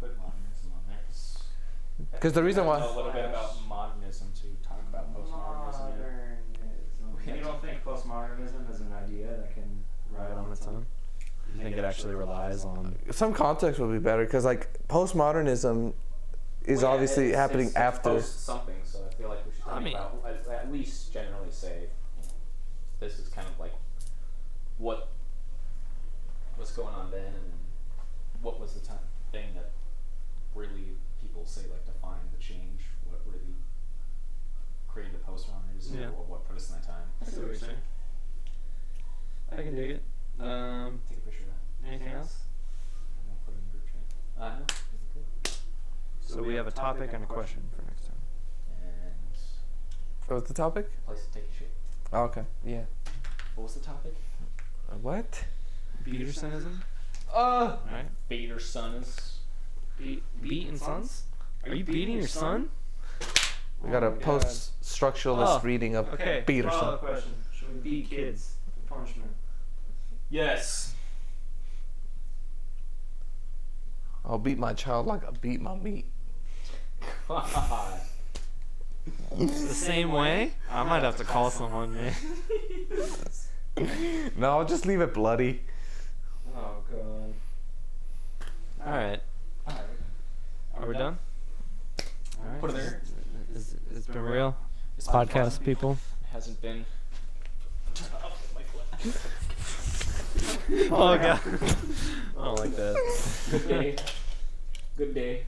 put modernism on there. 'Cause the reason why- a little bit about modernism to talk about postmodernism. You don't think postmodernism is an idea that can ride on its own? You think it actually relies on? some context would be better because like postmodernism is obviously happening it's after. Post something, so I feel like we should talk I mean- about at least generally say this is kind of like what's going on then, and then what was the thing that really people say like defined the change, what really created postmodernism, Yeah. or what put us in that time. I see what you're saying. I can dig it. Take a picture of that. Anything else? And we'll put it in the group chat. No, good. So we have a topic and a question for next time. And What was the topic? place to take a shit. Oh, okay. Yeah. What was the topic? What? Petersonism? Right? Bader Sons. Beating sons? Are you beating your son? We got a Oh my God. post-structuralist reading of Okay. Peterson. Follow-up question. Should we beat kids for punishment? Yes. I'll beat my child like I beat my meat. God. The same way? I might have to call someone, man. No, I'll just leave it bloody. Oh god. Alright. Are we done? Alright. Put it there. It's been real. It's been Podcast fun. people. It hasn't been. My foot. Oh god. I don't like that. Good day. Good day.